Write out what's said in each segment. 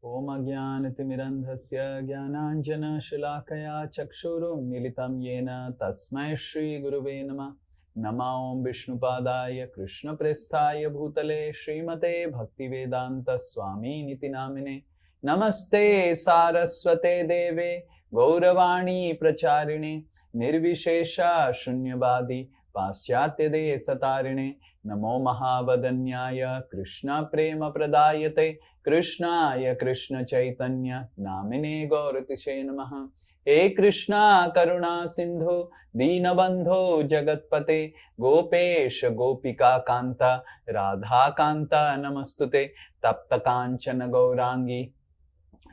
Om Ajnanatimirandhasya Jnananjanashilakaya Chakshurumilitam Yena Tasmai Shri Guruve Namah. Nama Om Vishnupadaya Krishna Prestaya Bhutale Srimate Bhaktivedanta Swami Niti Namine. Namaste Saraswate Deve Gauravani Pracharine Nirvishesha Shunyavadi Paschatya De Satarine. Namo Mahavadanyaya Krishna Prema Pradayate Krishnaya Krishna Chaitanya Namine Gauratishe Namaha. He Krishna Karuna Sindhu Dinabandho Jagatpate Gopesh Gopika Kanta Radha Kanta Namastute Tapta Kanchana Gaurangi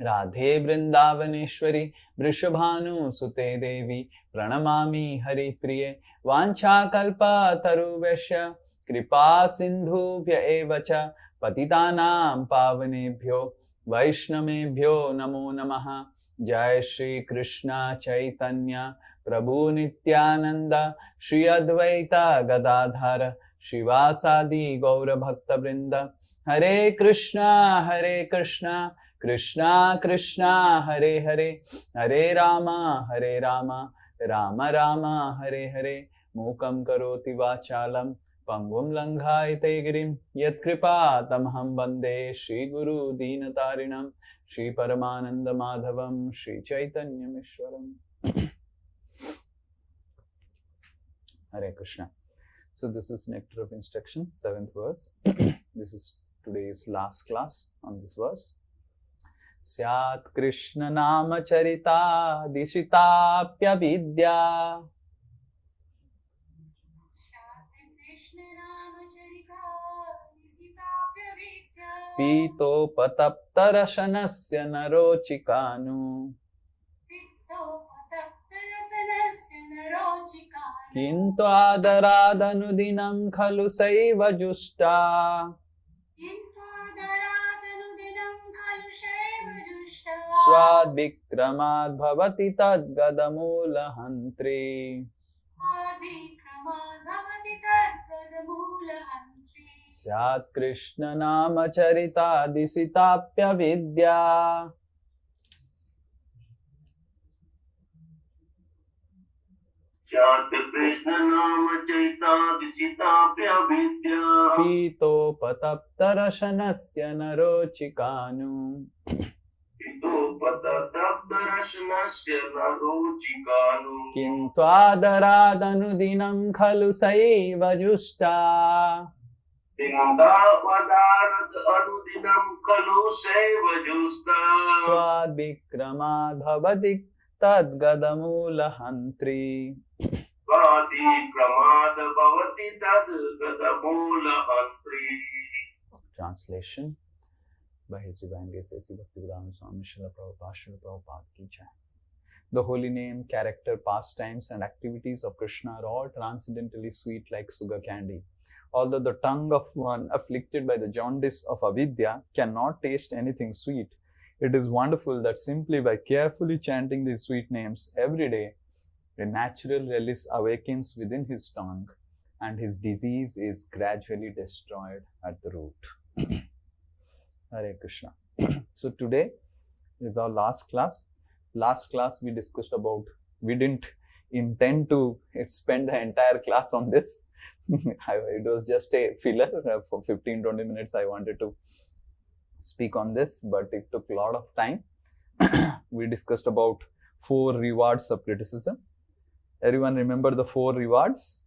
Radhe Vrindavaneshwari Vrishabhanu Sute Devi Pranamami Hari Priye Vancha Kalpa Taruvesha Kripa Sindhubhya Evacha Patitanam Pavanebhyo Vaishnamebhyo Namo Namaha. Jai Shri Krishna Chaitanya Prabhu Nityananda Shri Advaita Gadadhara Shivasadi Gaura Bhakta Vrinda. Hare Krishna Krishna Krishna Hare Hare Hare Rama Rama Rama Hare Hare. Mukam karoti vachalam Pangum Langhaite Girim Yat Kripa Tamham Bande Shri Guru Dinatarinam Shri Paramananda Madhavam Shri Chaitanya Mishwaram. Hare Krishna. So this is Nectar of Instruction, 7th verse. This is today's last class on this verse. Syat Krishna Nama Charita Dishitapya Vidya Pito Pataptarashanasya Narochikanu Kintu Adaradhanudinam Khalu Saiva Justa Swad Vikramad Bhavati Tad Gadamula Hantri Syat Krishna Nama Charita Disitapya Vidya Syat Krishna Nama Charita Disitapya Vidya Pito Pataptarashanasya Narochikanu Pito Pataptarashanasya Narochikanu Kintu Adaradhanudinam Khalu Saiva Justa Vadarat Anudinam Kalu Seva Justa Swad Vikramad Bhavati Tad Gadamula Hantri. Vadi Kramad Bhavati Tad Gadamula Hantri. Translation by His Divine Grace A.C. Bhaktivedanta Swami Srila Prabhupada Ki Jai. The holy name, character, pastimes and activities of Krishna are all transcendently sweet like sugar candy. Although the tongue of one afflicted by the jaundice of avidya cannot taste anything sweet, it is wonderful that simply by carefully chanting these sweet names every day, a natural relish awakens within his tongue and his disease is gradually destroyed at the root. Hare Krishna. So today is our last class. Last class we discussed about, we didn't intend to spend the entire class on this. It was just a filler for 15-20 minutes. I wanted to speak on this, but it took a lot of time. We discussed about 4 rewards of criticism. Everyone remember the 4 rewards?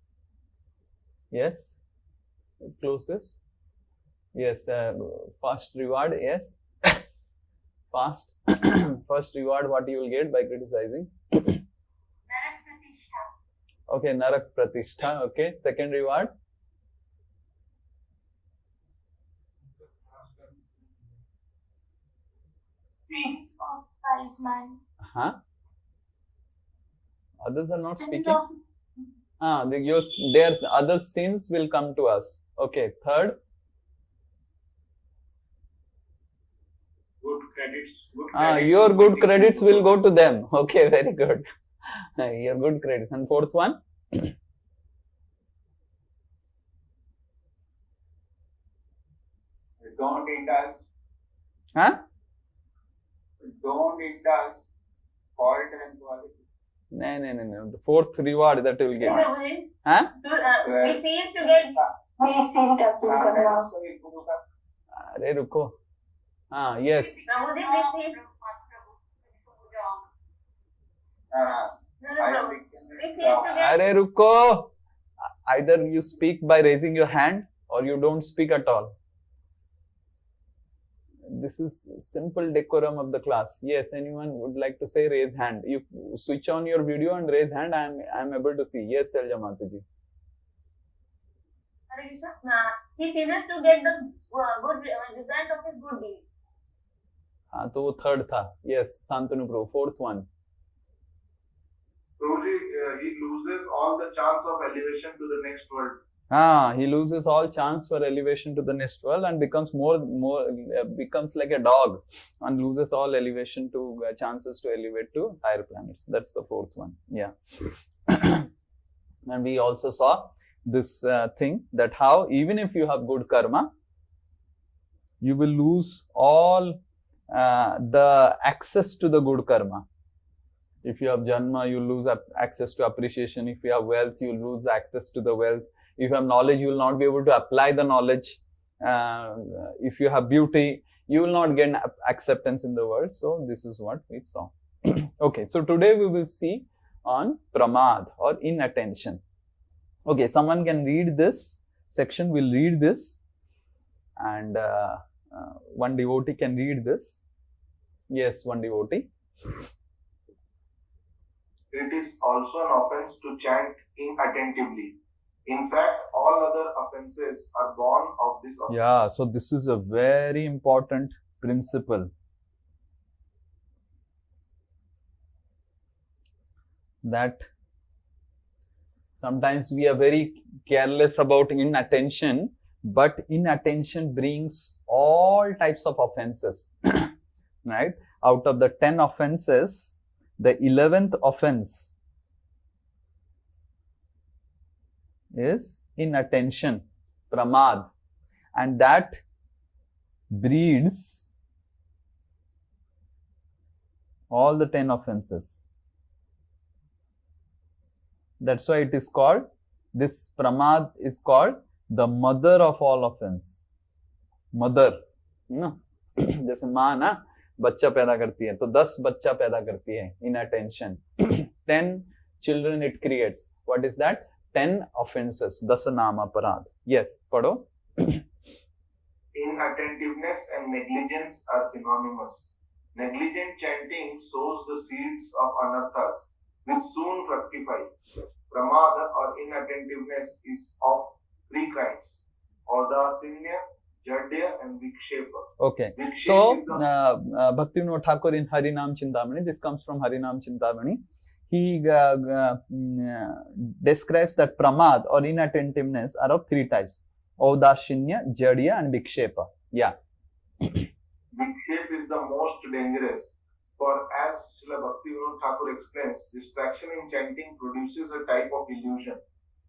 Yes? Close this. Yes, first reward, yes. First reward, what you will get by criticizing? Okay, Narak Pratishtha. Okay, second reward. Speak. Huh? Others are not speaking. Their other sins will come to us. Okay, third. Good credits. Your good credits will go to them. Okay, very good. Your good credits. And fourth one? Don't indulge. Huh? don't indulge fault and quality. No. The fourth reward that you will get. Huh? We cease to get. अरे रुको. Yes. अरे रुको. Either you speak by raising your hand or you don't speak at all. This is simple decorum of the class. Yes, anyone would like to say raise hand. You switch on your video and raise hand. I am able to see. Yes, Selja Mataji. He ceases to get the good result of his good deeds. हाँ तो वो third था. Yes, Santanu Pro. Fourth one. Truly, he loses all the chance of elevation to the next world. He loses all chance for elevation to the next world and becomes becomes like a dog and loses all elevation to chances to elevate to higher planets. That's the fourth one. Yeah. And we also saw this thing that how even if you have good karma, you will lose all the access to the good karma. If you have janma, you lose access to appreciation. If you have wealth, you lose access to the wealth. If you have knowledge, you will not be able to apply the knowledge. If you have beauty, you will not get acceptance in the world. So this is what we saw. Okay, so today we will see on pramad or inattention. Okay, someone can read this section. We'll read this, and one devotee can read this. Yes, one devotee. It is also an offense to chant inattentively. In fact, all other offenses are born of this offense. Yeah, so this is a very important principle. That sometimes we are very careless about inattention, but inattention brings all types of offenses. Right? Out of the 10 offenses, the 11th offense is inattention, pramad, and that breeds all the 10 offenses. That's why it is called, this pramad is called the mother of all offense. Mother, no? जैसे माँ ना बच्चा पैदा करती है, तो 10 बच्चा पैदा करती है inattention. 10 children it creates. What is that? 10 offenses. 10 नाम अपराध. Yes, पढ़ो. Inattentiveness and negligence are synonymous. Negligent chanting sows the seeds of anarthas, which soon fructify. Pramada or inattentiveness is of 3 kinds: Audasinya, Jadya and Vikshepa. Okay. So, Bhakti Vinod Thakur in Harinam Chintamani, this comes from Harinam Chintamani. He describes that pramad or inattentiveness are of 3 types: Audashinya, Jadya and Vikshepa. Yeah. Vikshepa is the most dangerous, for as Srila Bhakti Vinod Thakur explains, distraction in chanting produces a type of illusion,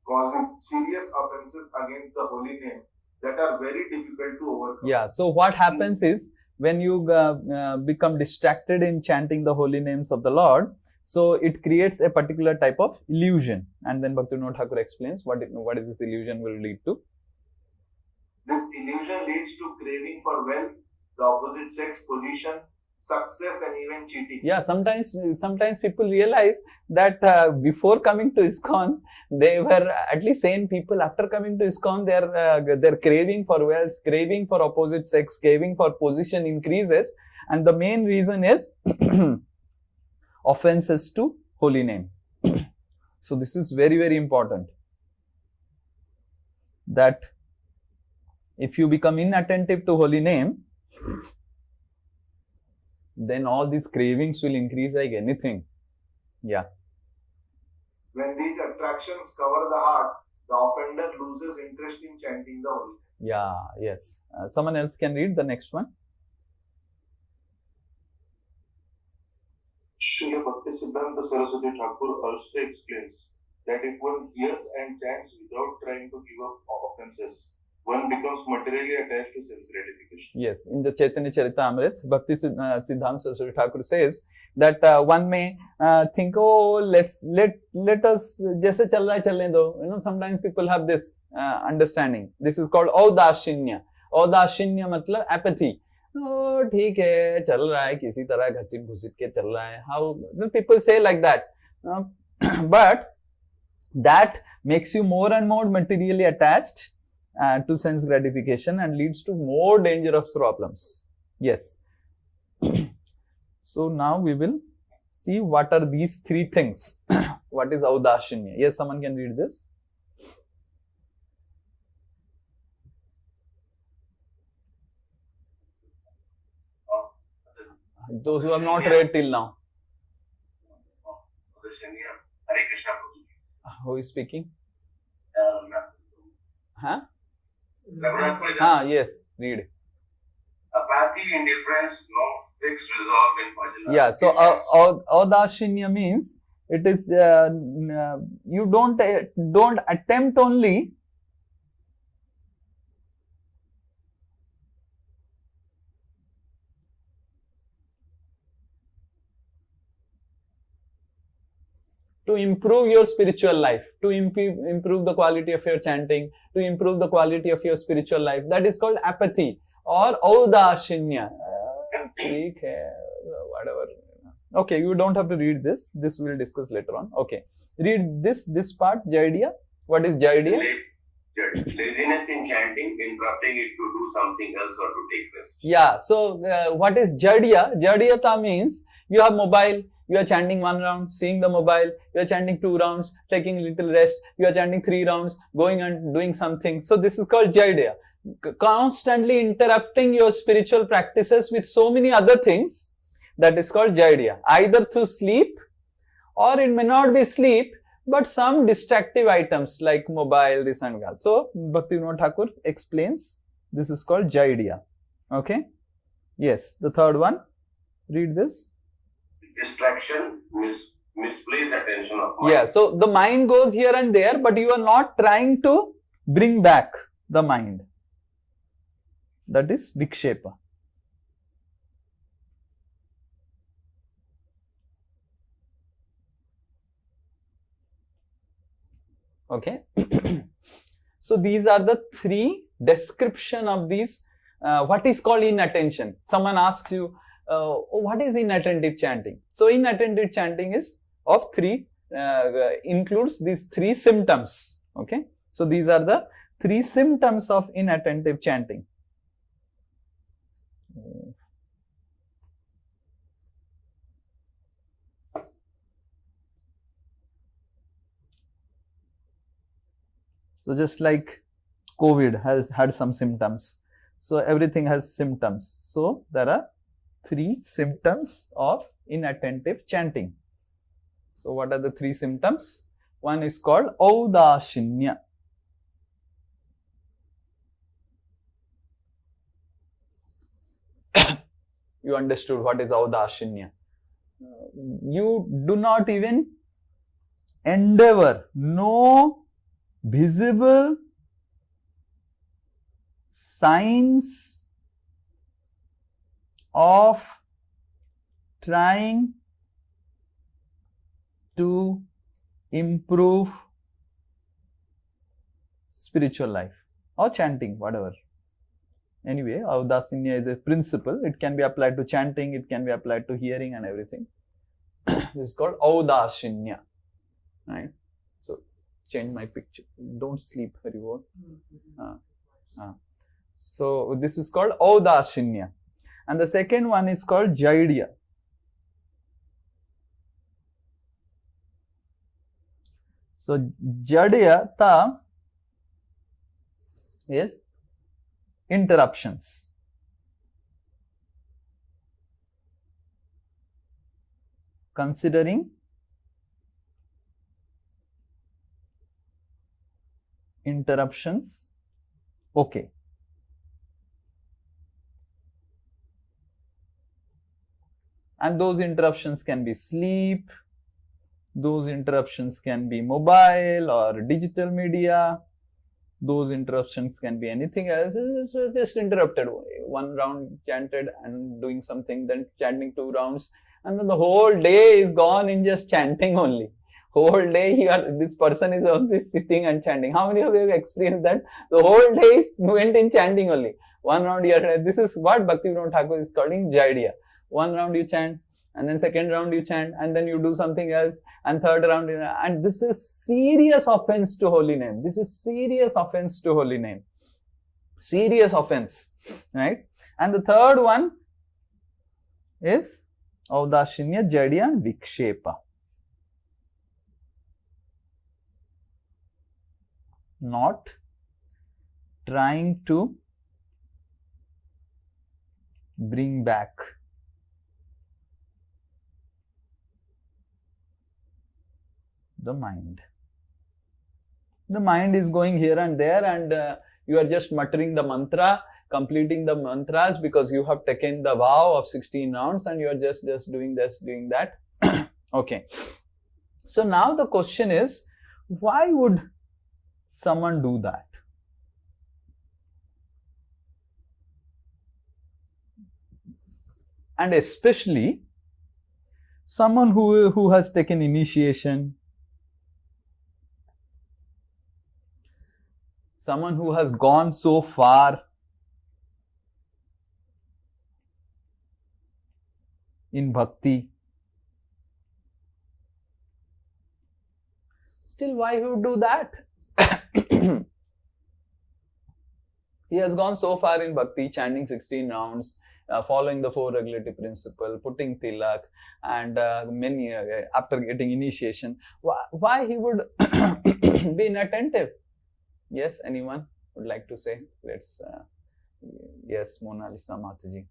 causing serious offenses against the holy name that are very difficult to overcome. Yeah, so what happens is, when you become distracted in chanting the holy names of the Lord, so it creates a particular type of illusion. And then Bhakti Vinod Thakur explains what is this illusion will lead to. This illusion leads to craving for wealth, the opposite sex, position, success and even cheating. Yeah, sometimes people realize that before coming to ISKCON, they were at least sane people. After coming to ISKCON, their craving for wealth, craving for opposite sex, craving for position increases, and the main reason is offenses to holy name. So this is very, very important, that if you become inattentive to holy name, then all these cravings will increase like anything. Yeah. When these attractions cover the heart, the offender loses interest in chanting the holy name. Yeah, yes. Someone else can read the next one. Srila Bhakti Siddhanta Saraswati Thakur also explains that if one hears and chants without trying to give up offenses, one becomes materially attached to sense gratification. Yes, in the Chaitanya Charitamrita, Bhakti Siddhanta Saraswati Thakur says that one may think, oh, let us jaise chal raha hai chalne do. You know, sometimes people have this understanding. This is called Audashinya. Audashinya matlab apathy. Oh, ठीक है, चल रहा है, किसी तरह घसीट घुसीट के चल रहा है. How people say like that, but that makes you more and more materially attached to sense gratification and leads to more dangerous problems. Yes. So now we will see what are these three things. What is Audashinya? Yes, someone can read this. Those who have not read till now. Hare Krishna. Who is speaking? Huh? Yes, read. Apathy, indifference, no fixed resolve in bhajan. Yeah, so Audashinya means it is you don't attempt only to improve your spiritual life, to improve the quality of your chanting, to improve the quality of your spiritual life. That is called apathy or Audashinya. Whatever. Okay, you don't have to read this. This we'll discuss later on. Okay, read this part, Jaidiya. What is Jaidiya? Laziness in chanting, interrupting it to do something else or to take rest. Yeah, so what is Jaidiya? Jaidiyata means you have mobile, you are chanting 1 round, seeing the mobile, you are chanting 2 rounds, taking little rest, you are chanting 3 rounds, going and doing something. So this is called Jaidiya. Constantly interrupting your spiritual practices with so many other things, that is called Jaidiya. Either through sleep, or it may not be sleep, but some distractive items like mobile, this and that. So Bhaktivinoda Thakur explains this is called Jaidiya. Okay? Yes, the third one. Read this. Distraction, misplaced attention of mind. Yeah, so the mind goes here and there, but you are not trying to bring back the mind. That is Vikshepa. Okay. So these are the three description of these, what is called inattention. Someone asks you, what is inattentive chanting? So inattentive chanting is of three, includes these three symptoms. Okay. So these are the three symptoms of inattentive chanting. So just like COVID has had some symptoms. So everything has symptoms. So there are three symptoms of inattentive chanting. So what are the three symptoms? One is called Audashinya. You understood what is Audashinya. You do not even endeavor, no visible signs of trying to improve spiritual life or chanting, whatever. Anyway, Audashinya is a principle. It can be applied to chanting, it can be applied to hearing and everything. This is called Audashinya. Right? So, change my picture. Don't sleep, Haribol. So, this is called Audashinya. And the second one is called Jaidiya. So, Jaidiyata is interruptions. Considering interruptions, okay. And those interruptions can be sleep, those interruptions can be mobile or digital media, Those interruptions can be anything else. It's just interrupted. One round chanted and doing something, then chanting 2 rounds, and then the whole day is gone in just chanting only. Whole day this person is only sitting and chanting. How many of you have experienced that? The whole day went in chanting only. One round you are, this is what Bhaktivinoda Thakur is calling Jaidiya. One round you chant, and then second round you chant, and then you do something else, and third round, and this is serious offense to holy name. This is serious offense to holy name. Serious offense, right? And the third one is Audashinya Jadiya Vikshepa. Not trying to bring back the mind. The mind is going here and there, and you are just muttering the mantra, completing the mantras because you have taken the vow of 16 rounds and you are just doing this, doing that. Okay. So now the question is, why would someone do that? And especially someone who has taken initiation, someone who has gone so far in bhakti. Still, why he would do that? He has gone so far in bhakti, chanting 16 rounds, following the 4 regulative principle, putting tilak, and many after getting initiation. Why he would be inattentive? Yes, anyone would like to say? Let's. Yes, Mona Lisa Mataji.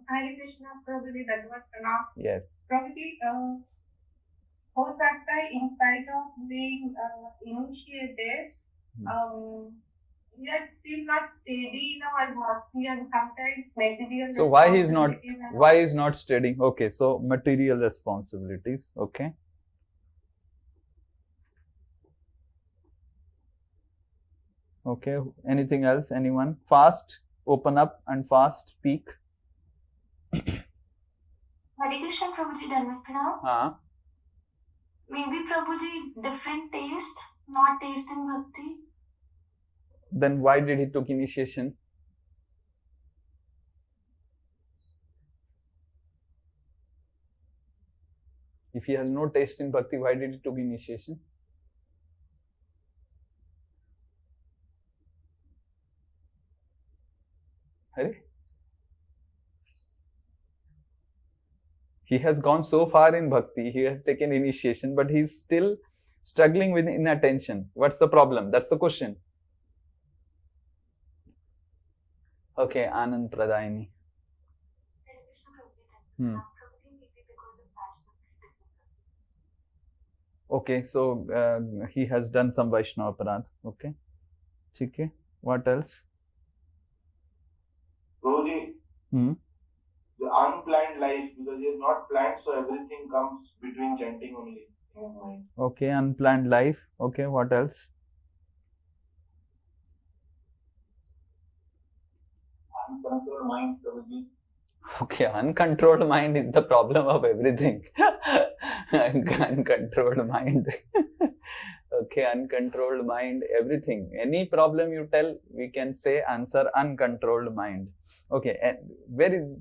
Hare Krishna, Prabhuji, Dhanyavad Pranam. Yes. Prabhuji, हो सकता है in spite of being initiated, we are still not steady in our bhakti, and sometimes material. So why he is not steady? Okay, so material responsibilities. Okay. Okay. Anything else? Anyone? Fast. Open up and fast. Speak. Hare Krishna, Prabhuji, Dhanyavad Pranam. Maybe Prabhuji, different taste, not taste in bhakti. Then why did he took initiation? If he has no taste in bhakti, why did he took initiation? Hare? He has gone so far in bhakti, he has taken initiation, but he is still struggling with inattention. What's the problem? That's the question. Okay, Anand Pradayani. Okay, so he has done some Vaishnava Parad. Okay. Okay. What else? Prabhuji, the unplanned life, because he is not planned, so everything comes between chanting only in his mind. Okay, unplanned life. Okay, what else? Uncontrolled mind, Prabhuji. Okay, uncontrolled mind is the problem of everything. Uncontrolled mind. Okay, uncontrolled mind, everything. Any problem you tell, we can say answer uncontrolled mind. Okay, and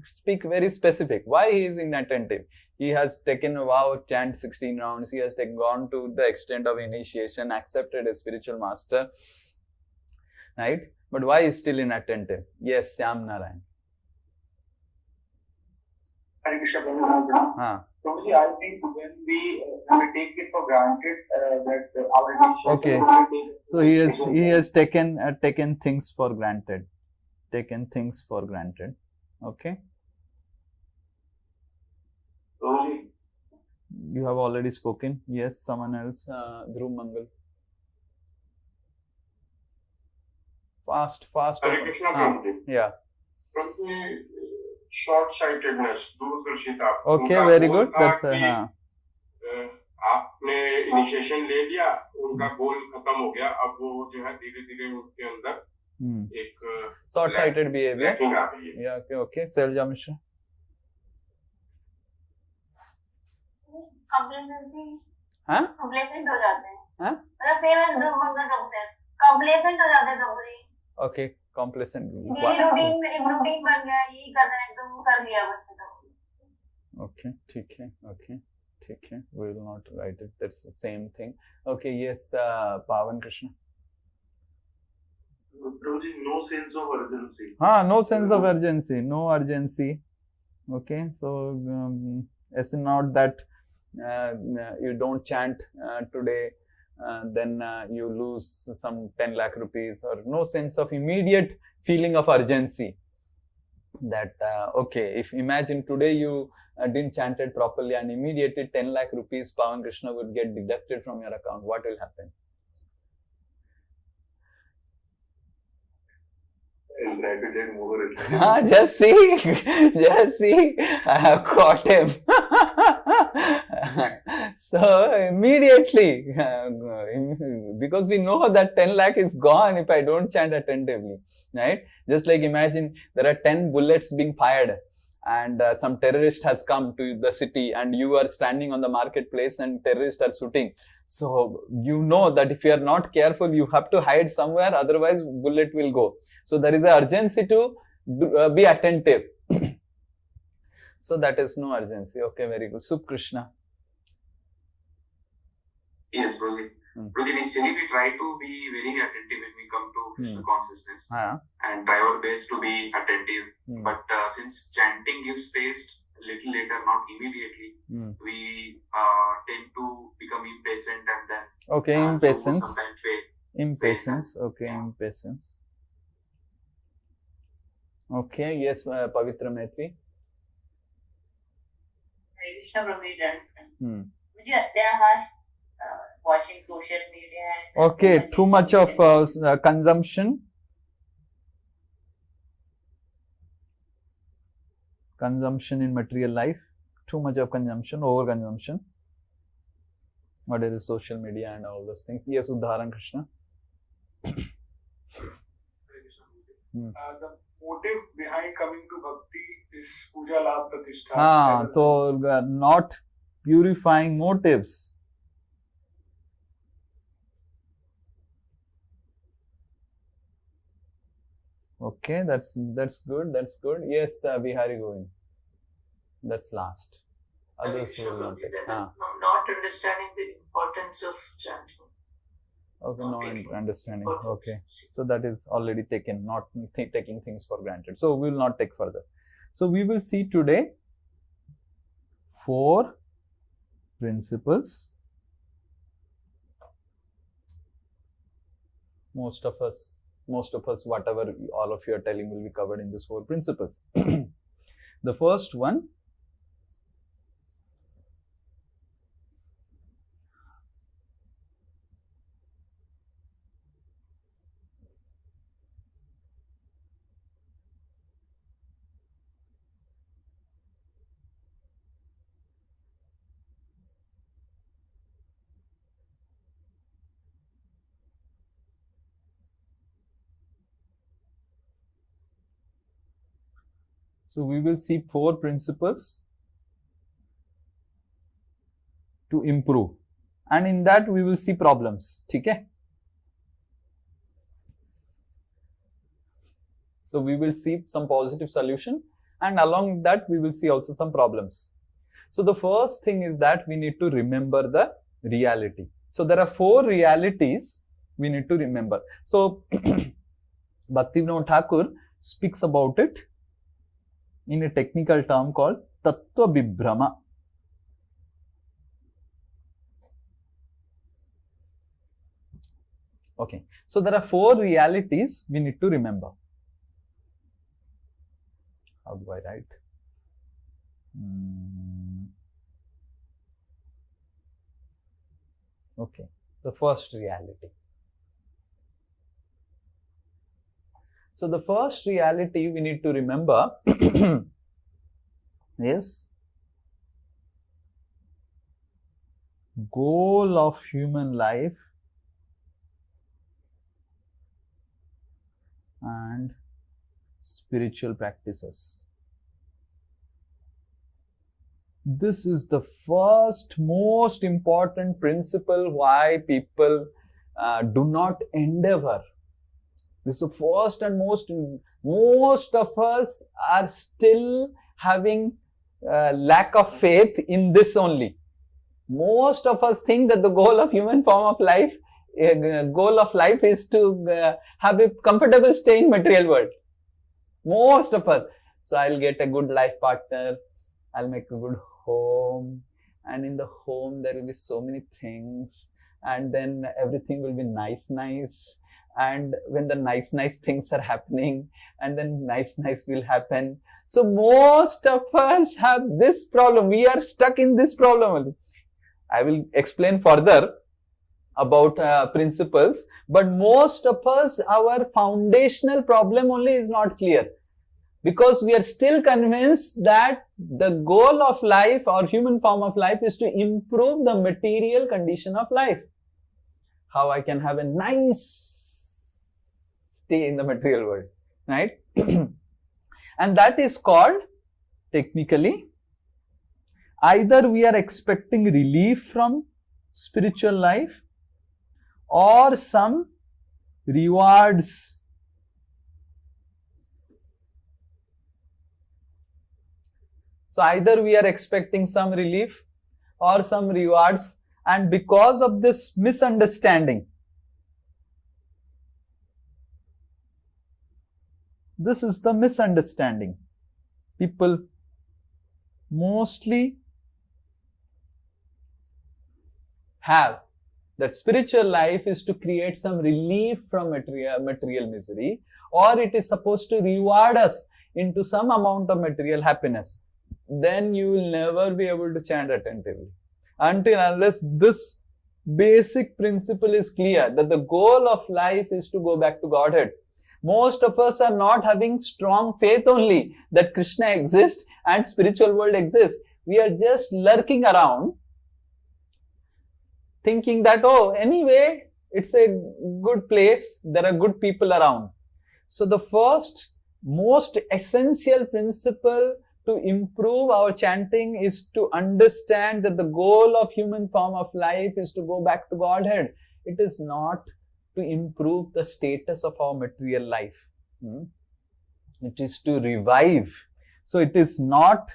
speak very specific. Why he is inattentive? He has taken a vow, chant 16 rounds. He has gone to the extent of initiation, accepted a spiritual master, right? But why is still inattentive? Yes, Syam Narayan. Hare Krishna, Prabhuji. Prabhuji, I think when we take it for granted that our initiation. Okay, so he has taken things for granted. Taken things for granted. Okay. Prabhuji. You have already spoken. Yes, someone else. Dhruv Mangal. Fast. Hare Krishna, Prabhuji. Yeah. Prabhuji, short-sightedness, दूरदर्शिता. Okay, very good. That's आपने initiation ले लिया, उनका गोल खत्म हो गया, अब वो जो है धीरे धीरे उनके अंदर एक short-sighted behavior. आ गई है. Yeah, okay. Selja Mishra. Complacency. हाँ? Complacent हो जाते हैं. हाँ? मतलब same as complacent हो जाते हैं तभी. Okay, complacent. ये रूटीन बन गया, यही करना है तो वो कर लिया बस. Okay, ठीक है. Okay, ठीक है. We will not write it. That's the same thing. Okay, yes, Pavan Krishna. Prabhuji, no sense of urgency. No sense of urgency. No urgency. Okay, so it's not that you don't chant today, then you lose some 10 lakh rupees, or no sense of immediate feeling of urgency. That okay, if imagine today you didn't chant it properly and immediately 10 lakh rupees Pavan Krishna would get deducted from your account, what will happen? I'll try to check more. Just see, I have caught him. So immediately, because we know that 10 lakh is gone if I don't chant attentively, right? Just like imagine there are 10 bullets being fired and some terrorist has come to the city and you are standing on the marketplace and terrorists are shooting. So you know that if you are not careful, you have to hide somewhere, otherwise bullet will go. So there is an urgency to be attentive. So that is no urgency. Okay, very good. Subh Krishna. Yes, Prabhuji. Prabhuji, initially we try to be very attentive when we come to Krishna consciousness and try our best to be attentive. But since chanting gives taste a little later, not immediately, we tend to become impatient and then impatience. Sometimes fail. Impatience. Okay, impatience. Okay, yes, Pavitra Maitri. Krishna Prabhuji, they are watching social media. Okay, too much of consumption. Consumption in material life. Too much of consumption, over-consumption. What is social media and all those things? Yes, Udharan Krishna. The motive behind coming to Bhakti is Puja Labh Pratishtha. So not purifying motives. Okay, that's good. Yes, Bihari Govind. That's last. Others will not take. Not understanding the importance of chanting. Okay, no understanding. Okay, so that is already taken, not taking things for granted. So we will not take further. So we will see today 4 principles. Most of us, whatever all of you are telling will be covered in these 4 principles. The first one, so we will see 4 principles to improve, and in that we will see problems. Okay? So we will see some positive solution, and along with that we will see also some problems. So the first thing is that we need to remember the reality. So there are 4 realities we need to remember. So Bhaktivinoda Thakur speaks about it in a technical term called Tattva Vibhrama. Okay, so there are 4 realities we need to remember. How do I write? Okay, the first reality. So the first reality we need to remember is goal of human life and spiritual practices. This is the first most important principle why people do not endeavor. This is the first and most of us are still having lack of faith in this only. Most of us think that the goal of human form of life, goal of life is to have a comfortable stay in material world. Most of us. So I'll get a good life partner, I'll make a good home, and in the home there will be so many things, and then everything will be nice, and when the nice things are happening, and then nice will happen. So most of us have this problem. We are stuck in this problem only. I will explain further about principles, but most of us, our foundational problem only is not clear, because we are still convinced that the goal of life or human form of life is to improve the material condition of life. How I can have a nice stay in the material world, right? And that is called, technically, either we are expecting relief from spiritual life or some rewards. So either we are expecting some relief or some rewards, and because of this misunderstanding, this is the misunderstanding people mostly have, that spiritual life is to create some relief from material misery, or it is supposed to reward us into some amount of material happiness. Then you will never be able to chant attentively unless this basic principle is clear, that the goal of life is to go back to Godhead. Most of us are not having strong faith only that Krishna exists and spiritual world exists. We are just lurking around thinking that, oh, anyway, it's a good place, there are good people around. So the first most essential principle to improve our chanting is to understand that the goal of human form of life is to go back to Godhead. It is not to improve the status of our material life. It is to revive. So it is not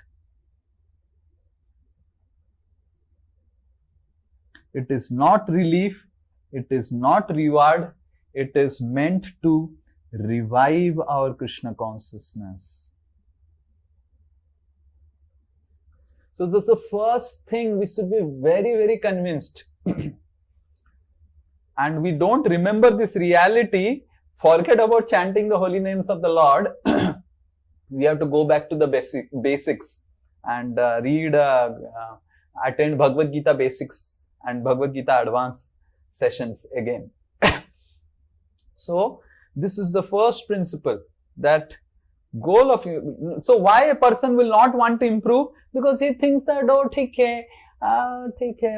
relief, it is not reward, it is meant to revive our Krishna consciousness. So this is the first thing we should be very, very convinced. And we don't remember this reality, forget about chanting the holy names of the Lord. We have to go back to the basics and attend Bhagavad Gita basics and Bhagavad Gita advanced sessions again. So this is the first principle, that goal of you. So why a person will not want to improve? Because he thinks that, oh, theek hai.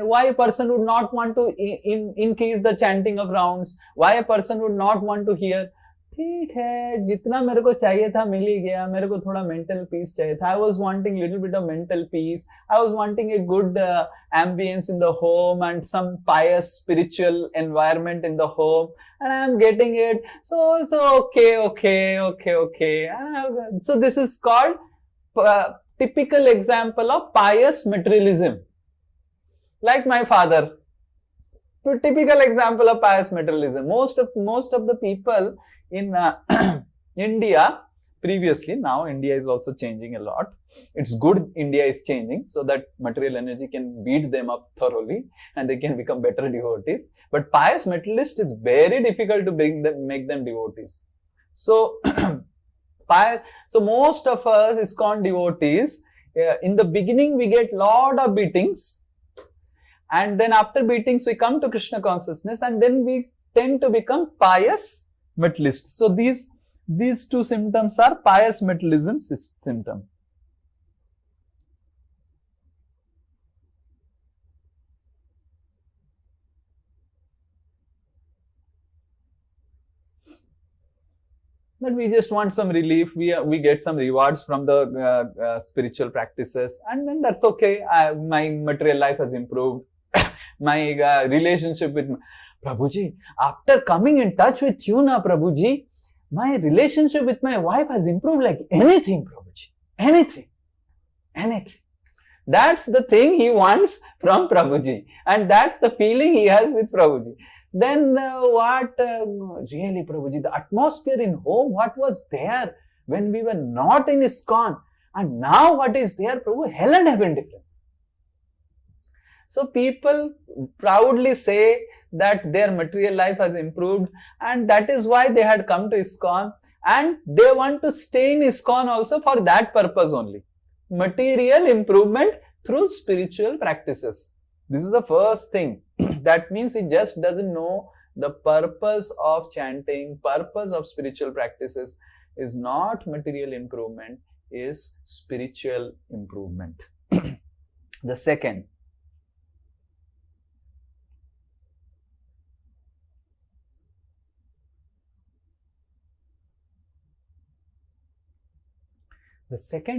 Why a person would not want to increase the chanting of rounds? Why a person would not want to hear, ठीक है, जितना मेरे को चाहिए था मिल ही गया, मेरे को थोड़ा mental peace चाहिए था. I was wanting little bit of mental peace. I was wanting a good ambience in the home and some pious spiritual environment in the home, and I am getting it. So okay. So this is called typical example of pious materialism. Like my father, typical example of pious materialism. Most of the people in India previously, now India is also changing a lot. It's good India is changing so that material energy can beat them up thoroughly and they can become better devotees. But pious materialist is very difficult to make them devotees. So so most of us ISKCON devotees, in the beginning we get lot of beatings, and then after beatings we come to Krishna consciousness, and then we tend to become pious materialists. So these two symptoms are pious materialism symptom. but we just want some relief. We get some rewards from the spiritual practices, and then that's okay. My material life has improved. My relationship with Prabhuji, after coming in touch with you now, Prabhuji, my relationship with my wife has improved like anything, Prabhuji. Anything. That's the thing he wants from Prabhuji, and that's the feeling he has with Prabhuji. Then really, Prabhuji, the atmosphere in home, what was there when we were not in ISKCON, and now what is there, Prabhu, hell and heaven difference. So people proudly say that their material life has improved, and that is why they had come to ISKCON, and they want to stay in ISKCON also for that purpose only. Material improvement through spiritual practices. This is the first thing. That means he just doesn't know the purpose of chanting, purpose of spiritual practices is not material improvement, is spiritual improvement. The second,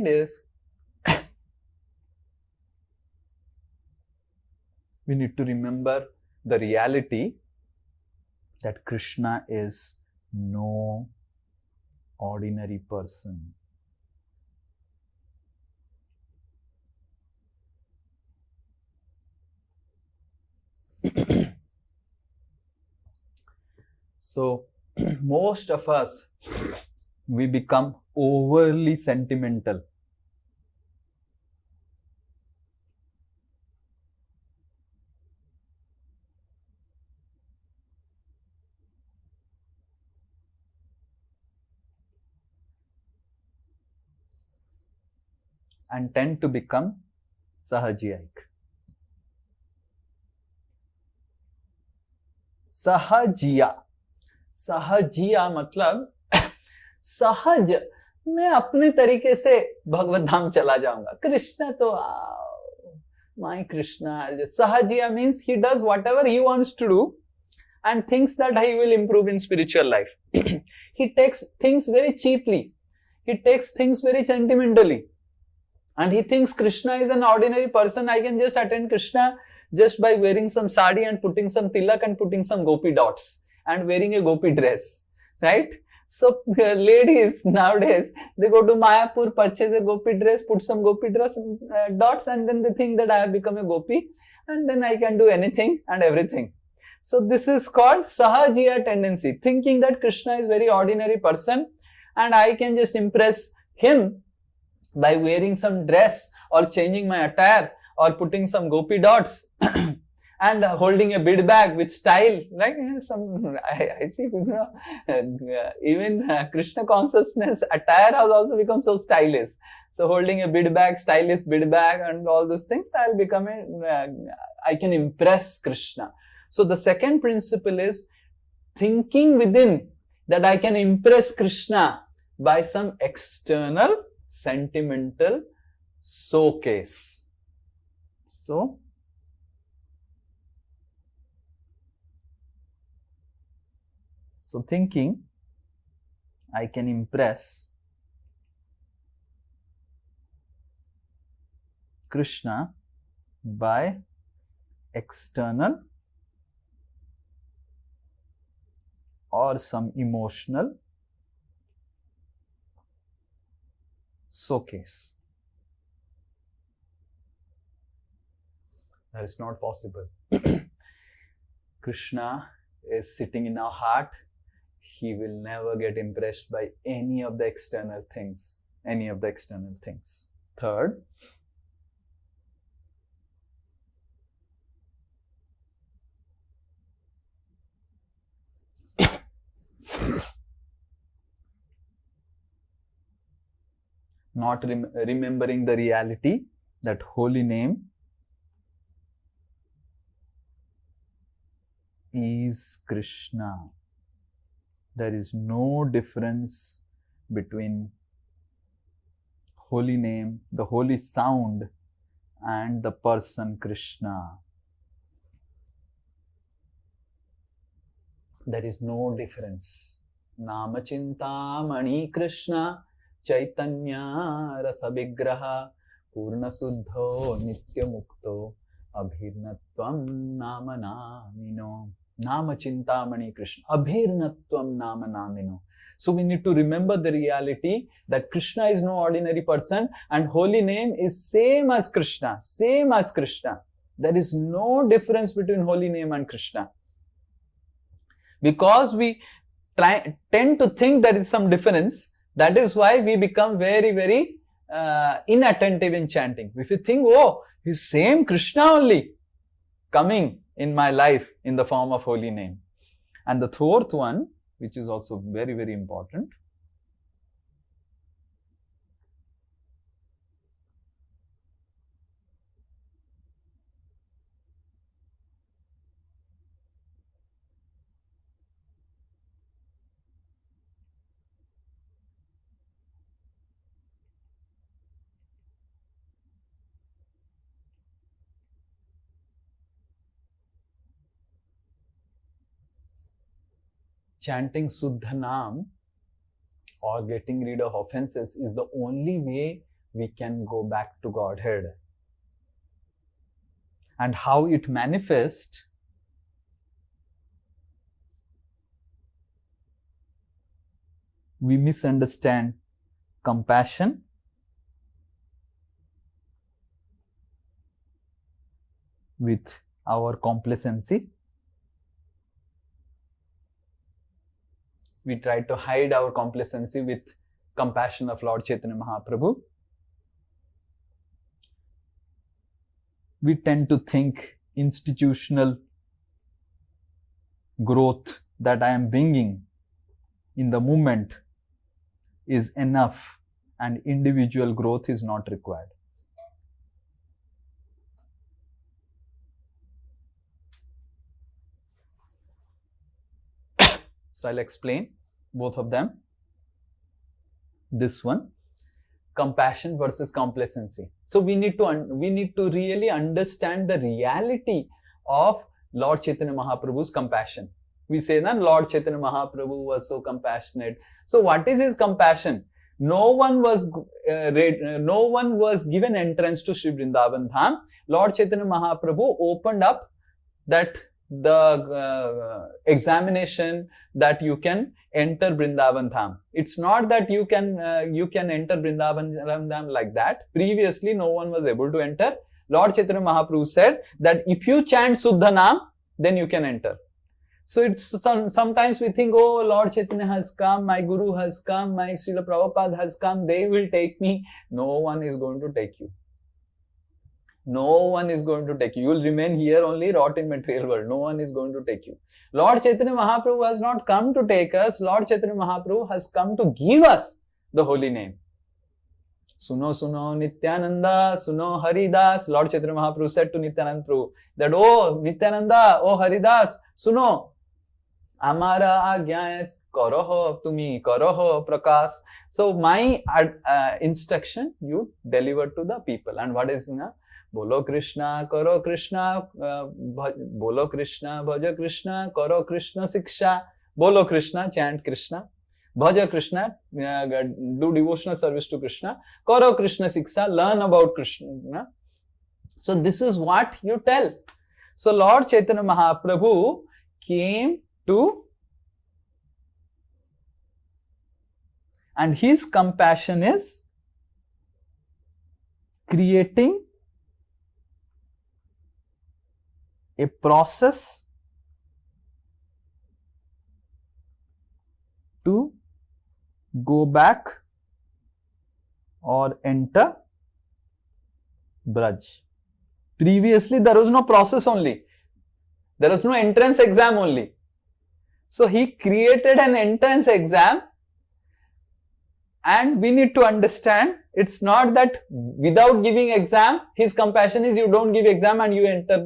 is we need to remember the reality that Krishna is no ordinary person. So, most of us, we become overly sentimental. And tend to become sahajiyaik. Sahajiya मतलब सहज मैं अपने तरीके से भगवत धाम चला जाऊंगा. कृष्ण तो my Krishna. Sahajiya means he does whatever he wants to do and thinks that he will improve in spiritual life. He takes things very cheaply. He takes things very sentimentally. And he thinks Krishna is an ordinary person. I can just attend Krishna just by wearing some sari and putting some tilak and putting some gopi dots and wearing a gopi dress, right? So ladies nowadays, they go to Mayapur, purchase a gopi dress, put some gopi dress dots, and then they think that I have become a gopi and then I can do anything and everything. So this is called sahajiya tendency, thinking that Krishna is very ordinary person and I can just impress him by wearing some dress or changing my attire or putting some gopi dots and holding a bead bag with style. Like I see people, even Krishna consciousness attire has also become so stylish. So holding a bead bag, stylish bead bag and all those things, I'll become I can impress Krishna. So the second principle is thinking within that I can impress Krishna by some external sentimental showcase. So thinking I can impress Krishna by external or some emotional showcase. That is not possible. Krishna is sitting in our heart. He will never get impressed by any of the external things. Third, not remembering the reality that holy name is Krishna. There is no difference between holy name, the holy sound, and the person Krishna. There is no difference. Nama Chintamani Krishna Chaitanya Rasa Vigraha Purna Suddho Nitya Mukto Abhirnatvam Nama Namino. Nama Chintamani Krishna. Abhirnatvam Nama Namino. So we need to remember the reality that Krishna is no ordinary person and holy name is same as Krishna. Same as Krishna. There is no difference between holy name and Krishna. Because we tend to think there is some difference, that is why we become very, very inattentive in chanting. If you think, oh, it's same Krishna only coming in my life in the form of holy name. And the fourth one, which is also very, very important, chanting Suddha Naam or getting rid of offenses is the only way we can go back to Godhead. And how it manifests, we misunderstand compassion, with our complacency. We try to hide our complacency with compassion of Lord Chaitanya Mahaprabhu. We tend to think institutional growth that I am bringing in the movement is enough and individual growth is not required. So I'll explain both of them. This one, compassion versus complacency. So we need to really understand the reality of Lord Chaitanya Mahaprabhu's compassion. We say that Lord Chaitanya Mahaprabhu was so compassionate. So what is his compassion? No one was given entrance to Sri Vrindavan Dham. Lord Chaitanya Mahaprabhu opened up that the examination that you can enter Vrindavan Dham. It's not that you can enter Vrindavan Dham like that. Previously, no one was able to enter. Lord Chaitanya Mahaprabhu said that if you chant Suddha Naam, then you can enter. So it's sometimes we think, oh, Lord Chaitanya has come, my Guru has come, my Srila Prabhupada has come, they will take me. No one is going to take you. No one is going to take you. You will remain here only, rot in material world. No one is going to take you. Lord Chaitanya Mahaprabhu has not come to take us. Lord Chaitanya Mahaprabhu has come to give us the holy name. Suno Suno Nityananda, Suno Haridas. Lord Chaitanya Mahaprabhu said to Nityananda Prabhu that, oh Nityananda, oh Haridas, Suno, Amara Agyayat Karaho, Tumi Karaho Prakash. So my instruction you deliver to the people. And what is Bolo Krishna, Karo Krishna, Bolo Krishna, Bhaja Krishna, Karo Krishna Siksha, Bolo Krishna, chant Krishna, Bhaja Krishna, do devotional service to Krishna, Karo Krishna Siksha, learn about Krishna. So this is what you tell. So Lord Chaitanya Mahaprabhu came to, and his compassion is creating a process to go back or enter Braj. Previously there was no process only. There was no entrance exam only. So he created an entrance exam, and we need to understand it's not that without giving exam, his compassion is you don't give exam and you enter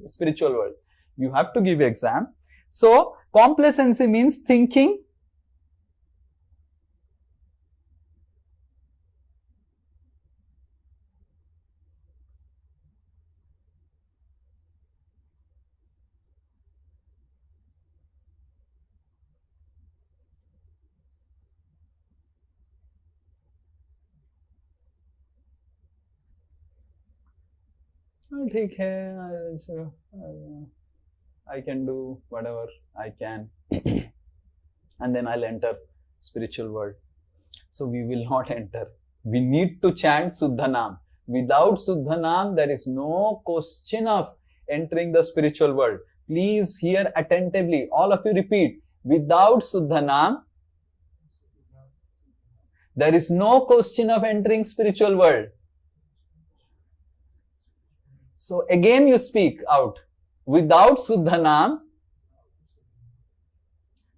spiritual world. You have to give exam. So complacency means thinking ठीक है, I can do whatever I can and then I'll enter spiritual world. So we will not enter. We need to chant Suddha Naam. Without Suddha Naam, there is no question of entering the spiritual world. Please hear attentively. All of you repeat. Without Suddha Naam, there is no question of entering spiritual world. So again you speak out. Without Suddha Naam,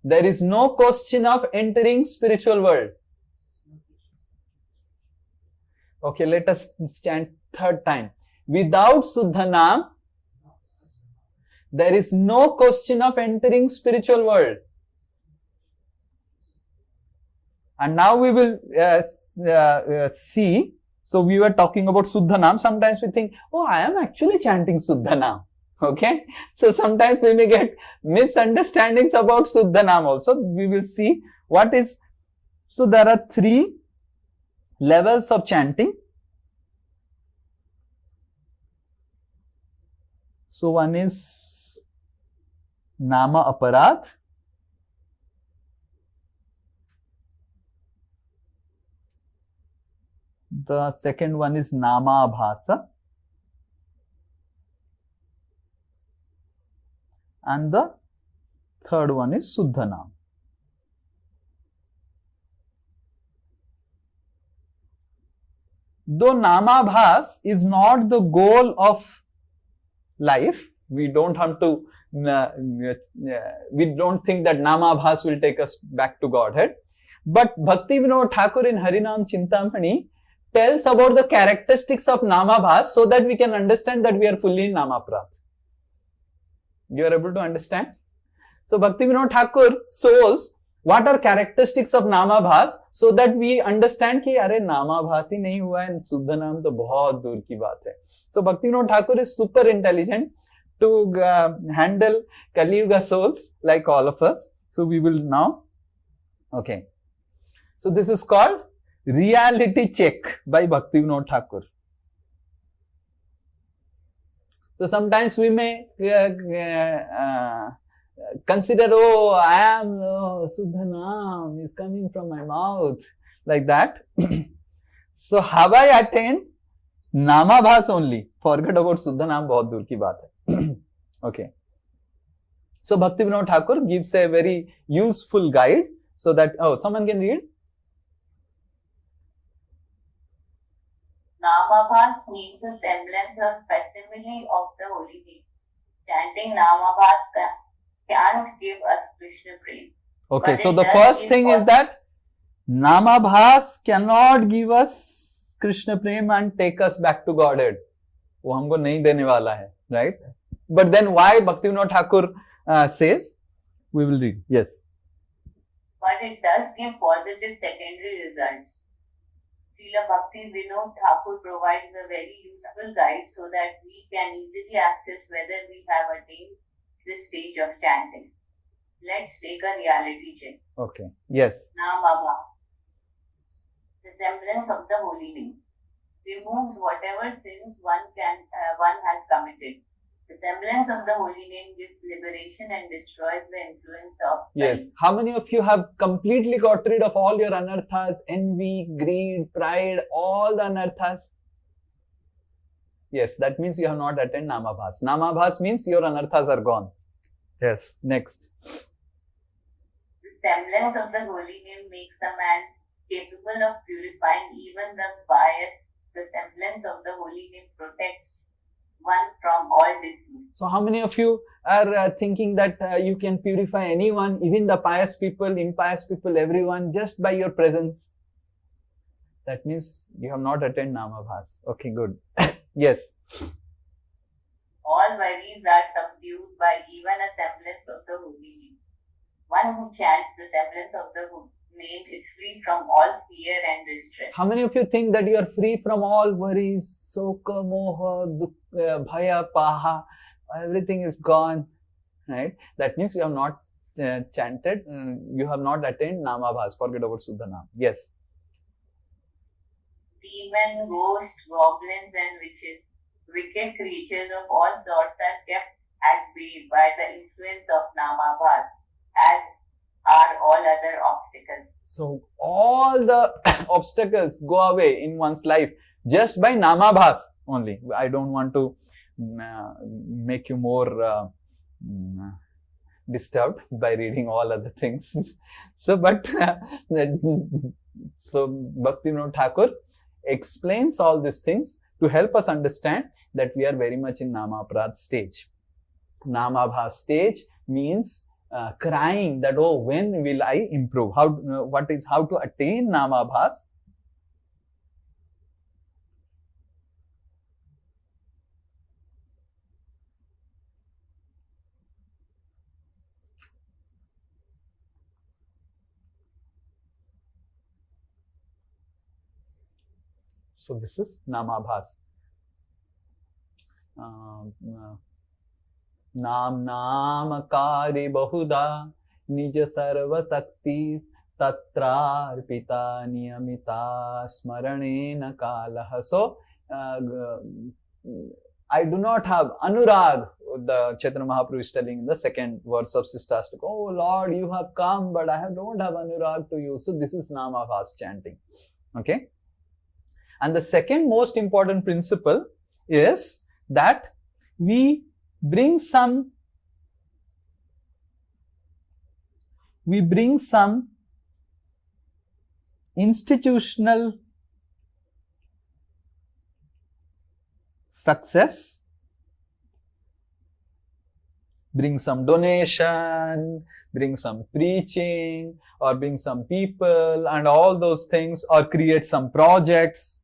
there is no question of entering spiritual world. Okay, let us chant third time. Without Suddha Naam, there is no question of entering spiritual world. And now we will see. So we were talking about Suddha Naam. Sometimes we think, oh, I am actually chanting Suddha Naam. Okay. So sometimes we may get misunderstandings about Suddha Naam also. We will see what is. So there are 3 levels of chanting. So one is Nama Aparadh. The second one is Nama Abhasa. And the third one is Suddha Naam. Though Namabhas is not the goal of life, we don't have to, we don't think that Namabhas will take us back to Godhead. But Bhakti Vinod Thakur in Harinam Chintamani tells about the characteristics of Namabhas so that we can understand that we are fully in Namaprad. You are able to understand? So Bhakti Vinod Thakur shows what are characteristics of Namabhas so that we understand कि अरे नामाभास ही नहीं हुआ है, शुद्ध नाम तो बहुत दूर की बात है. So Bhakti Vinod Thakur is super intelligent to handle Kali Yuga souls like all of us. So we will now, okay. So this is called Reality Check by Bhakti Vinod Thakur. So sometimes we may consider, oh, I am, Suddha Naam is coming from my mouth, like that. So have I attained Namabhas only? Forget about Suddha Naam, bahut dur ki baat hai. Okay. So Bhakti Vinod Thakur gives a very useful guide so that, oh, someone can read? Namabhas means the semblance or facsimile of the holy name. Chanting Namabhas can't give us Krishna prem. Okay, so the first thing is that Namabhas cannot give us Krishna prem and take us back to Godhead. वो हमको नहीं देने वाला है, right? But then why Bhakti Vinod Thakur says? We will read. Yes. But it does give positive secondary results. Srila Bhakti Vinod Thakur provides a very useful guide so that we can easily access whether we have attained this stage of chanting. Let's take a reality check. Okay. Yes. Namabha, the semblance of the holy name, removes whatever sins one has committed. The semblance of the holy name gives liberation and destroys the influence of yes. How many of you have completely got rid of all your anarthas, envy, greed, pride, all the anarthas? Yes, that means you have not attained Namabhas. Namabhas means your anarthas are gone. Yes, next. The semblance of the holy name makes a man capable of purifying even the pious. The semblance of the holy name protects one from all disease. So how many of you are thinking that you can purify anyone, even the pious people, impious people, everyone, just by your presence? That means you have not attained Namabhas. Okay, good. Yes. All worries are subdued by even a semblance of the holy name. One who chants the semblance of the name is free from all fear and distress. How many of you think that you are free from all worries, soka, moha, bhaya, paha, everything is gone, right? That means you have not chanted, you have not attained Namabhas. Forget about Suddha Naam. Yes. Demon, ghosts, goblins and witches wicked creatures of all sorts are kept at bay by the influence of Namabhas, as are all other obstacles. So all the obstacles go away in one's life just by Namabhas only. I don't want to make you more disturbed by reading all other things. So, but so Bhaktivinoda Thakur explains all these things to help us understand that we are very much in Namaprad stage. Namabhas stage means crying that, oh, when will I improve? How to attain Namabhas? So this is Namabhas. Nam Namakari Bahuda Nija Sarva Saktis Tatrarpita Niyamita Smaranena Kalaha. So I do not have Anurag. The Chaitanya Mahaprabhu is telling in the second verse of Sistastaka, oh Lord, you have come, but I don't have Anurag to you. So this is Namabhas chanting. Okay. And the second most important principle is that we bring some institutional success, bring some donation, bring some preaching, or bring some people and all those things, or create some projects.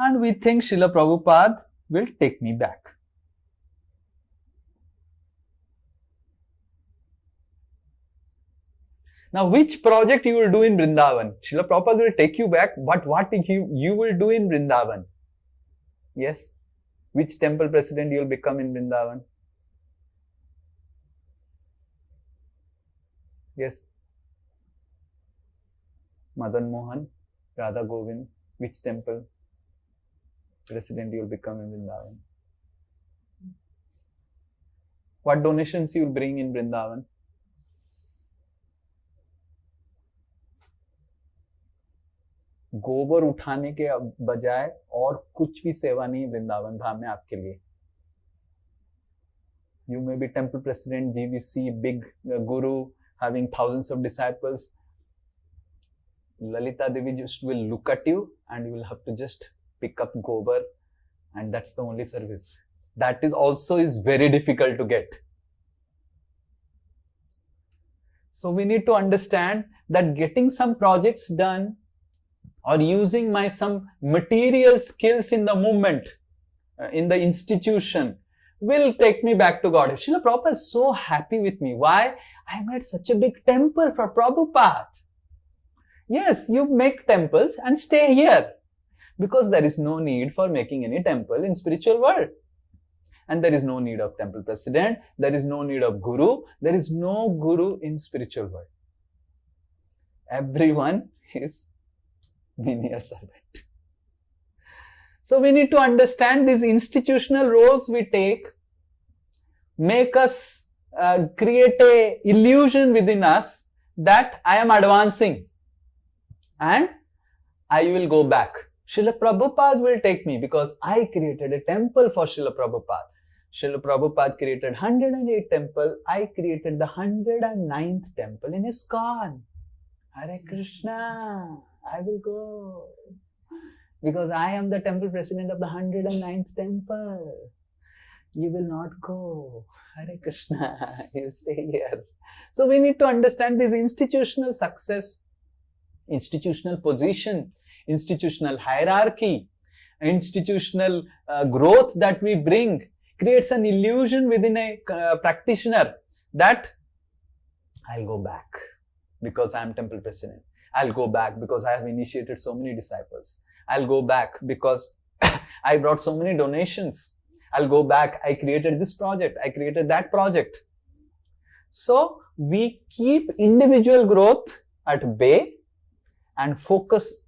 And we think Srila Prabhupada will take me back. Now, which project you will do in Vrindavan? Srila Prabhupada will take you back, but what you will do in Vrindavan? Yes. Which temple president you will become in Vrindavan? Yes. Madan Mohan, Radha Govind, which temple president you will become in Vrindavan? What donations you will bring in Vrindavan? गोबर उठाने के बजाय और कुछ भी सेवा नहीं वृंदावन धाम में आपके लिए. You may be temple president, GVC, big guru, having thousands of disciples. Lalita Devi just will look at you and you will have to just pick up gobar, and that's the only service. That is also very difficult to get. So we need to understand that getting some projects done or using my some material skills in the movement, in the institution, will take me back to God. Srila Prabhupada is so happy with me. Why? I made such a big temple for Prabhupada. Yes, you make temples and stay here, because there is no need for making any temple in spiritual world. And there is no need of temple president, there is no need of guru, there is no guru in spiritual world. Everyone is menial servant. So we need to understand these institutional roles we take, make us create a illusion within us that I am advancing and I will go back. Srila Prabhupada will take me because I created a temple for Srila Prabhupada. Srila Prabhupada created 108 temple. I created the 109th temple in ISKCON. Hare Krishna. I will go because I am the temple president of the 109th temple. You will not go. Hare Krishna. You will stay here. So we need to understand this institutional success, institutional position, institutional hierarchy, institutional growth that we bring creates an illusion within a practitioner that I'll go back because I am temple president. I'll go back because I have initiated so many disciples. I'll go back because I brought so many donations. I'll go back. I created this project. I created that project. So we keep individual growth at bay and focus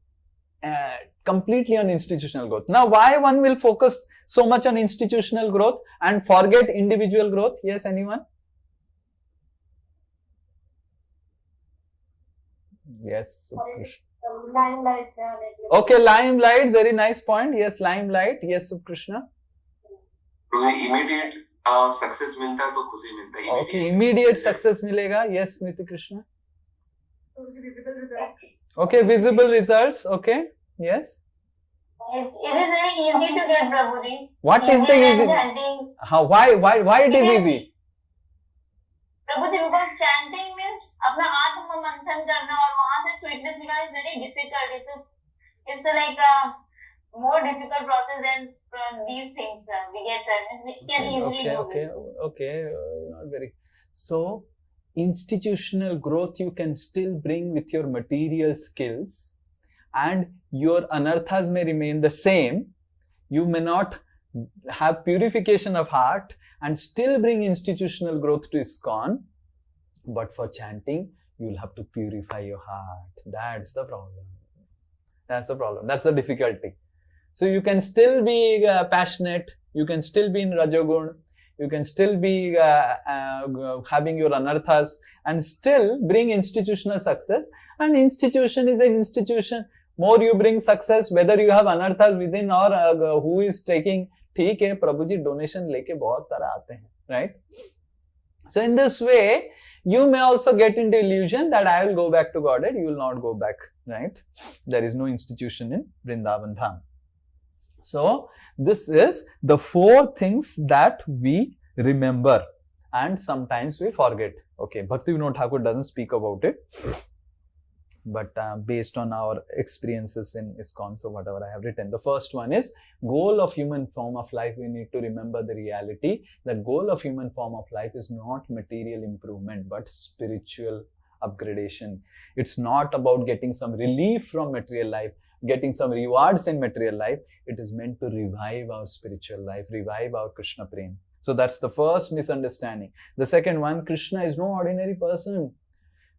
completely on institutional growth. Now, why one will focus so much on institutional growth and forget individual growth? Yes, anyone? Yes. Limelight. Okay, limelight, very nice point. Yes, limelight. Yes, Subkrishna. Immediate success मिलता है तो खुशी मिलता है. Okay, immediate success मिलेगा. Yes, Smriti Krishna. Visible results. Okay, visible results. Okay, yes. It is very easy to get, Prabhuji. What is the easy? Chanting. How? Why it is easy? Prabhuji, because chanting means अपना आत्म मंथन करना और वहाँ से sweetness निकालना is very difficult. It's like a more difficult process than these things. We can easily do this. Okay. Not very. So, institutional growth you can still bring with your material skills, and your anarthas may remain the same. You may not have purification of heart and still bring institutional growth to ISKCON. But for chanting, you'll have to purify your heart. That's the problem. That's the difficulty. So you can still be passionate. You can still be in Rajogun. You can still be having your anarthas and still bring institutional success. And institution is an institution. More you bring success, whether you have anarthas within or who is taking, ठीक है प्रभु जी donation लेके बहुत सारा आते हैं, right? So in this way, you may also get into illusion that I will go back to Godhead. You will not go back, right? There is no institution in Vrindavan Dham. So this is the 4 things that we remember and sometimes we forget. Okay, Bhaktivinoda Thakur doesn't speak about it, but based on our experiences in ISKCON, so whatever I have written. The first one is goal of human form of life. We need to remember the reality that goal of human form of life is not material improvement but spiritual upgradation. It's not about getting some relief from material life, getting some rewards in material life. It is meant to revive our spiritual life, revive our Krishna Prem. So that's the first misunderstanding. The second one, Krishna is no ordinary person.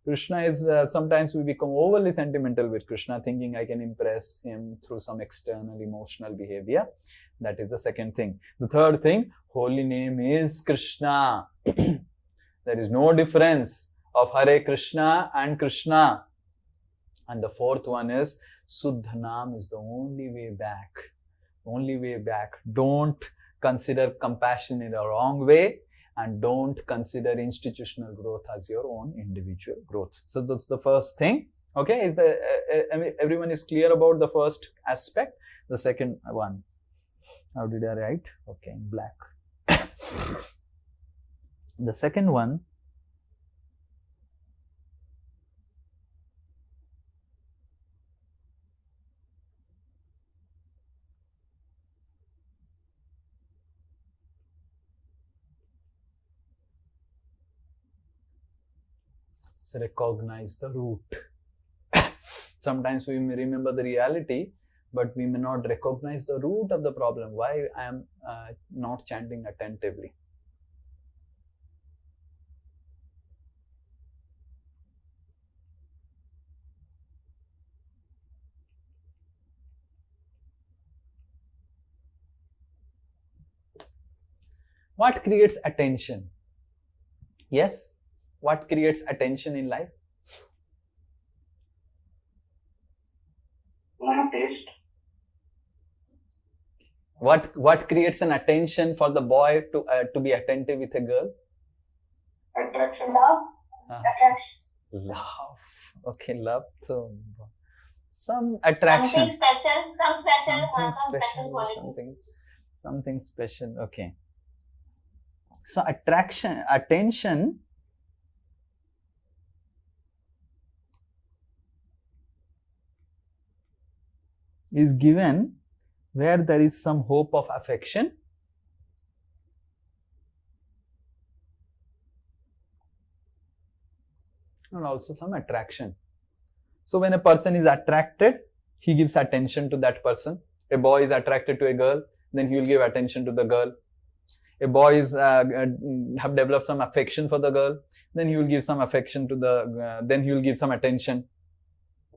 Krishna is, sometimes we become overly sentimental with Krishna, thinking I can impress him through some external emotional behavior. That is the second thing. The third thing, holy name is Krishna. There is no difference of Hare Krishna and Krishna. And the fourth one is, Suddha Naam is the only way back. Only way back. Don't consider compassion in a wrong way. And don't consider institutional growth as your own individual growth. So that's the first thing. Okay, is everyone is clear about the first aspect? The second one, how did I write? Okay, in black. The second one, recognize the root. Sometimes we may remember the reality, but we may not recognize the root of the problem. Why I am not chanting attentively? What creates attention? Yes? What creates attention in life? Taste. What creates an attention for the boy to be attentive with a girl? Attraction. Love. Attraction. Love. Okay, love. So some attraction. Something special quality. Something special. Okay. So attention is given where there is some hope of affection and also some attraction. So when a person is attracted, he gives attention to that person. A boy is attracted to a girl, then he will give attention to the girl. A boy is have developed some affection for the girl, then he will give some affection to the then he will give some attention.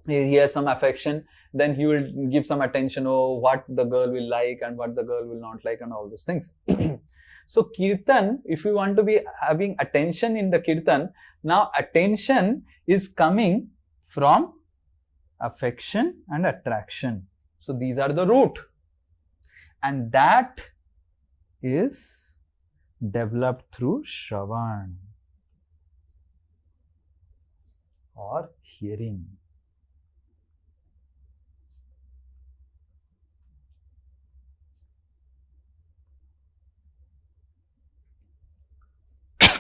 he has some affection, then he will give some attention, what the girl will like and what the girl will not like and all those things. So kirtan, if you want to be having attention in the kirtan, now attention is coming from affection and attraction. So these are the root, and that is developed through Shravan or hearing.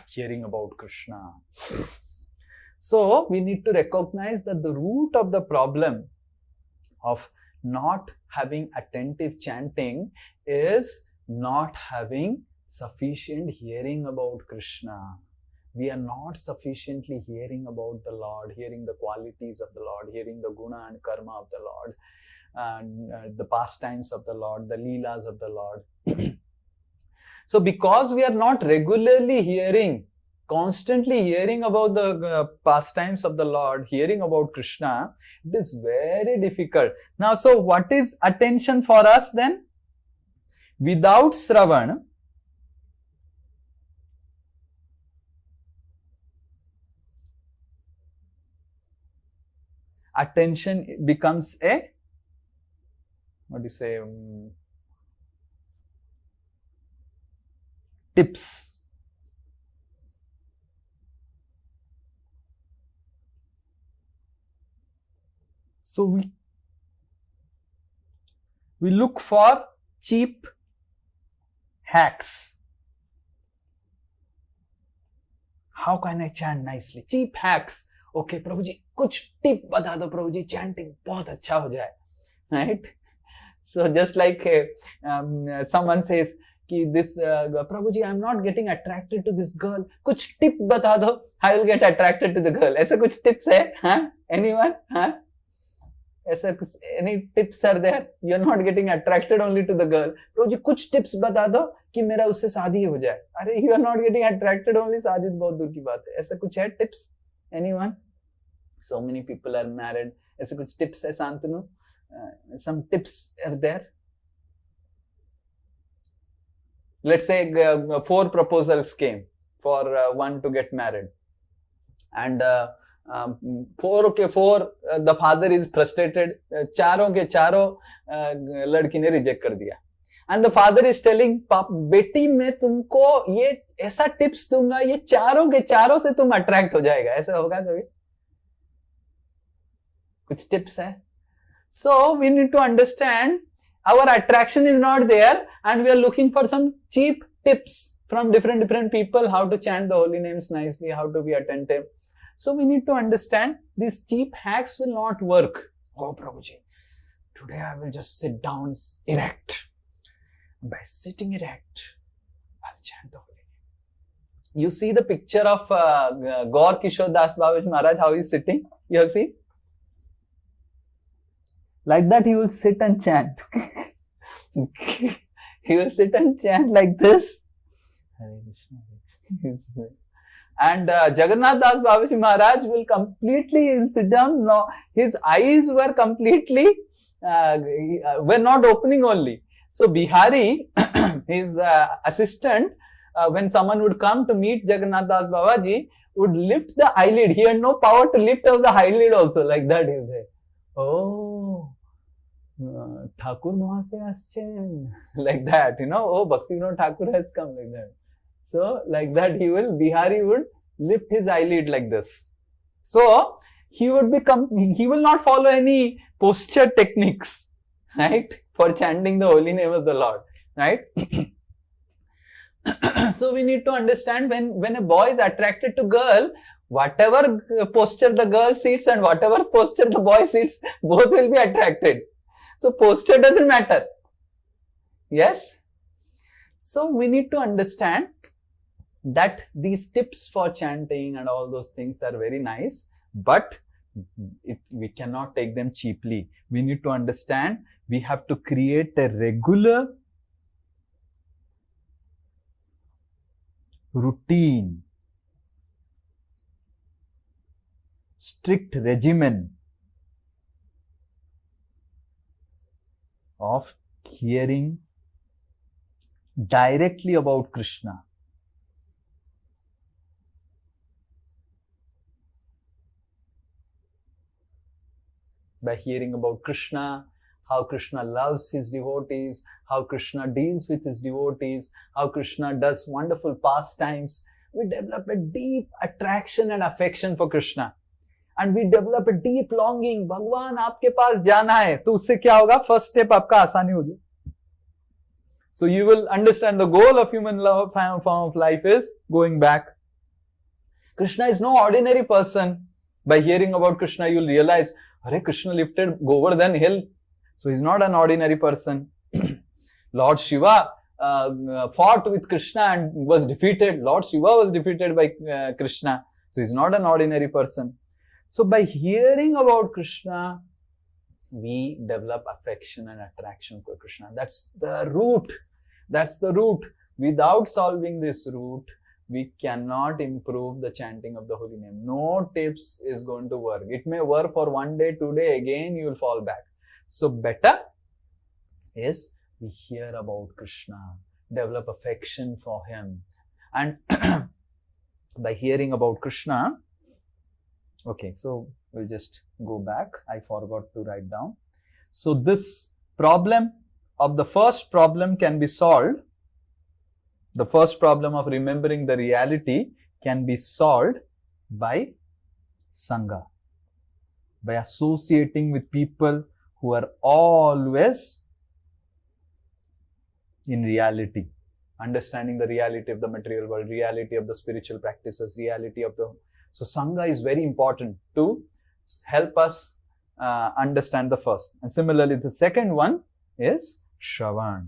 Hearing about Krishna. So we need to recognize that the root of the problem of not having attentive chanting is not having sufficient hearing about Krishna. We are not sufficiently hearing about the Lord, hearing the qualities of the Lord, hearing the guna and karma of the Lord, and the pastimes of the Lord, the leelas of the Lord. So because we are not regularly hearing, constantly hearing about the pastimes of the Lord, hearing about Krishna, it is very difficult. Now, so what is attention for us then? Without Shravan, attention becomes a, what do you say, tips. So we look for cheap hacks. How can I chant nicely? Cheap hacks. Okay, प्रभु जी कुछ tip बता दो प्रभु जी, chanting बहुत अच्छा हो जाए, right? So just like someone says कि this Prabhu ji, I'm not getting attracted to this girl, कुछ tip बता दो, I will get attracted to the girl. ऐसे कुछ tips है? हाँ? Anyone? हाँ? ऐसा कुछ, any tips are there? You're not getting attracted only to the girl. प्रभु जी कुछ tips बता दो कि मेरा उससे शादी हो जाए. अरे you are not getting attracted only, शादी बहुत दूर की बात है. ऐसा कुछ है tips? Anyone? So many people are married. ऐसे कुछ tips है Shantanu? Some tips are there. Let's say 4 proposals came for one to get married, and 4 the father is frustrated. चारों के चारों लड़की ने रिजेक्ट कर दिया, and the father is telling, बेटी मैं तुमको ये ऐसा टिप्स दूंगा, ये चारों के चारों से तुम अट्रैक्ट हो जाएगा. ऐसा होगा कभी? कुछ टिप्स है. So we need to understand our attraction is not there, and we are looking for some cheap tips from different people, how to chant the holy names nicely, how to be attentive. So we need to understand these cheap hacks will not work. Oh Prabhuji, today I will just sit down erect. By sitting erect, I'll chant the holy name. You see the picture of Gaur Kishore Das Babaji Maharaj, how he is sitting? You see? Like that he will sit and chant. He will sit and chant like this. Hare Krishna. And Jagannath Das Babaji Maharaj will completely sit down. No, his eyes were completely, were not opening only. So Bihari, his assistant, when someone would come to meet Jagannath Das Babaji, would lift the eyelid. He had no power to lift up the eyelid also. Like that he would say, oh, Thakur Mahase Aschen. Like that, oh, Bhakti Thakur has come, like that. So, like that Bihari would lift his eyelid like this. So, he will not follow any posture techniques, right, for chanting the holy name of the Lord, right? So, we need to understand when a boy is attracted to girl, whatever posture the girl sits and whatever posture the boy sits, both will be attracted. So, posture doesn't matter. Yes? So, we need to understand that these tips for chanting and all those things are very nice, but we cannot take them cheaply. We need to understand we have to create a regular routine, strict regimen of hearing directly about Krishna. By hearing about Krishna, how Krishna loves his devotees, how Krishna deals with his devotees, how Krishna does wonderful pastimes, we develop a deep attraction and affection for Krishna. And we develop a deep longing. भगवान आपके पास जाना है, तो उससे क्या होगा? First step आपका आसानी हो जाए. So you will understand the goal of human love, form of life is going back. Krishna is no ordinary person. By hearing about Krishna, you will realize, Hare Krishna lifted Govardhan hill. So he's not an ordinary person. Lord Shiva fought with Krishna and was defeated. Lord Shiva was defeated by Krishna. So he's not an ordinary person. So by hearing about Krishna, we develop affection and attraction for Krishna. That's the root. That's the root. Without solving this root, we cannot improve the chanting of the holy name. No tips is going to work. It may work for one day, 2 days, again you will fall back. So better is we hear about Krishna, develop affection for him. And by hearing about Krishna, okay, so we'll just go back. I forgot to write down. So this problem of the first problem can be solved. The first problem of remembering the reality can be solved by Sangha, by associating with people who are always in reality, understanding the reality of the material world, reality of the spiritual practices, reality of the... So Sangha is very important to help us understand the first. And similarly, the second one is Shravan.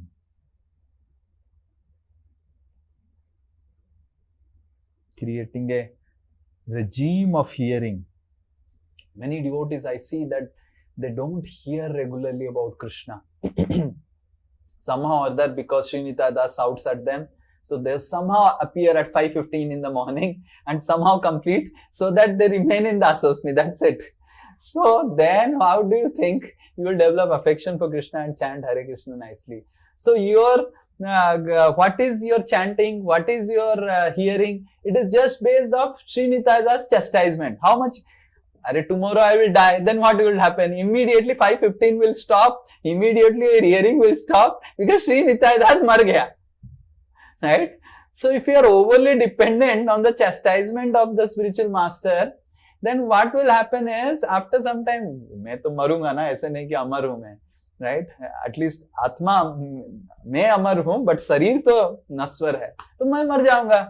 Creating a regime of hearing. Many devotees, I see that they don't hear regularly about Krishna. Somehow or other, because Sri Nitai shouts at them, so they somehow appear at 5:15 in the morning and somehow complete, so that they remain in the Asosmi. That's it. So then, how do you think you will develop affection for Krishna and chant Hare Krishna nicely? So your what is your chanting? What is your hearing? It is just based off Sri Nitai's chastisement. How much? Tomorrow I will die. Then what will happen? Immediately 5:15 will stop. Immediately your hearing will stop because Sri Nitai mar gaya. Right? So if you are overly dependent on the chastisement of the spiritual master, then what will happen is after some time, मैं तो मरूंगा ना, ऐसे नहीं कि अमर हूं मैं, right? At least आत्मा मैं अमर हूं, but शरीर तो नश्वर है, तो मैं मर जाऊंगा.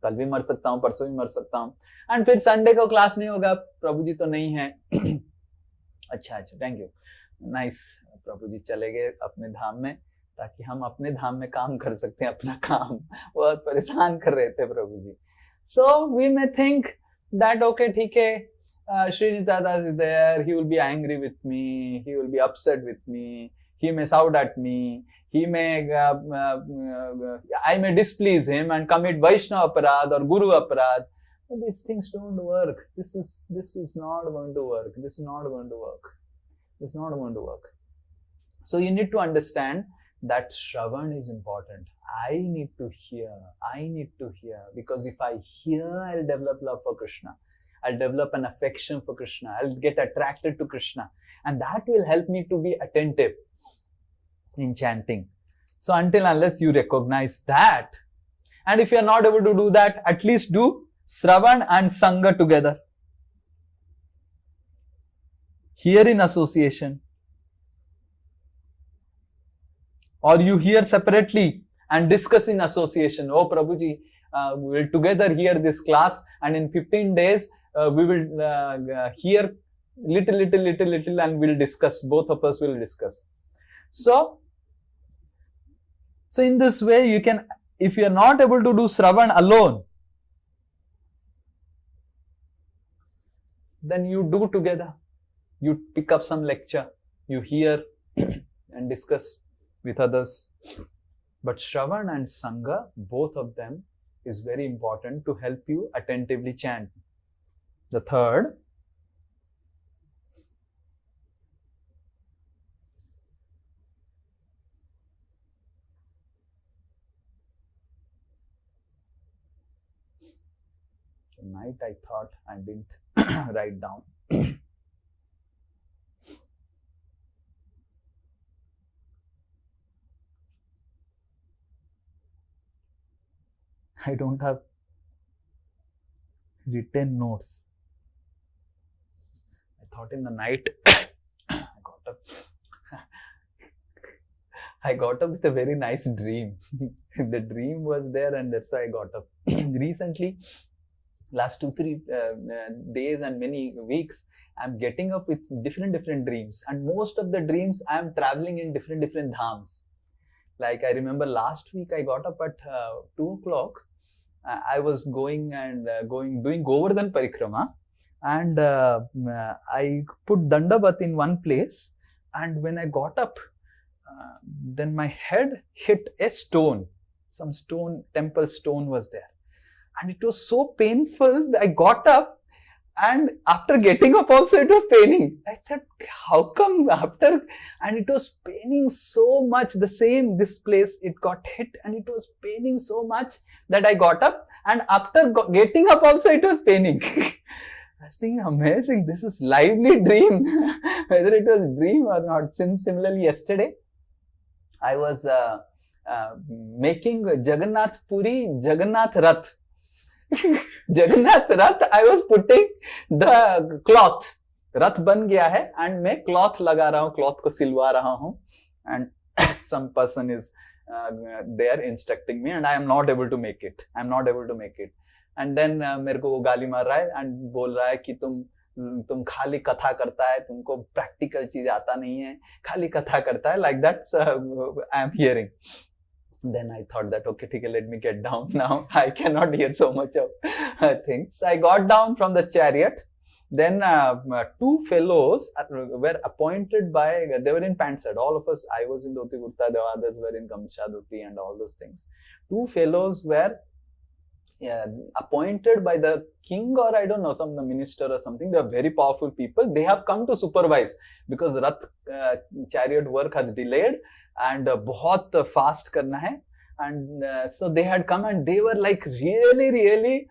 कल भी मर सकता हूं, परसों भी मर सकता हूं. एंड फिर संडे को क्लास नहीं होगा, प्रभु जी तो नहीं है. अच्छा, थैंक यू, नाइस. प्रभु जी चले गए अपने धाम में, ताकि हम अपने धाम में काम कर सकते हैं अपना काम. बहुत परेशान कर रहे थे Prabhu ji. So we may think that okay, ठीक है, Sri Nitai is there, he will be angry with me, he will be upset with me, he may shout at me, he may I may displease him and commit Vaishnava aparad or Guru aparad. But these things don't work. This is not going to work. This is not going to work. This is not going to work. So you need to understand that Shravan is important. I need to hear. Because if I hear, I'll develop love for Krishna. I'll develop an affection for Krishna. I'll get attracted to Krishna. And that will help me to be attentive in chanting. So until unless you recognize that, and if you are not able to do that, at least do Shravan and Sangha together. Hear in association. Or you hear separately and discuss in association. Oh Prabhuji, we will together hear this class, and in 15 days we will hear little and we'll discuss. Both of us will discuss. So in this way you can, if you are not able to do Shravan alone, then you do together. You pick up some lecture, you hear and discuss with others. But Shravan and Sangha, both of them is very important to help you attentively chant. The third, So night I thought I didn't write down. I don't have written notes. I thought in the night I got up with a very nice dream. The dream was there and that's why I got up. Recently, last 2-3 days and many weeks, I'm getting up with different dreams, and most of the dreams I'm traveling in different dhams. Like I remember last week I got up at 2 o'clock. I was doing Govardhan Parikrama, and I put Dandavat in one place, and when I got up, then my head hit a stone. Some stone, temple stone was there. And it was so painful. I got up, and after getting up also it was paining. I thought, how come after? And it was paining so much. This place, it got hit and it was paining so much that I got up, and after getting up also it was paining. I was thinking, amazing, this is lively dream. Whether it was dream or not. Similarly, yesterday, I was making Jagannath Puri, Jagannath Rath. Jagannath Rath, I was putting the cloth. Rath ban gaya hai, and मैं cloth लगा रहा हूँ, cloth को सिलवा रहा हूँ, and some person is there instructing me, and I am not able to make it. And then मेरे को वो गाली मार रहा है and बोल रहा है कि तुम खाली कथा करता है, तुमको practical चीज आता नहीं है, खाली कथा करता है, like that I am hearing. Then I thought that, okay, let me get down now. I cannot hear so much of things. I got down from the chariot. Then 2 fellows were appointed by, they were in pant set. All of us, I was in dhoti kurta, the others were in gamcha dhoti and all those things. 2 fellows were appointed by the king, or I don't know, some minister or something. They are very powerful people. They have come to supervise because Rath chariot work has delayed and बहुत fast करना है, and so they had come and they were like really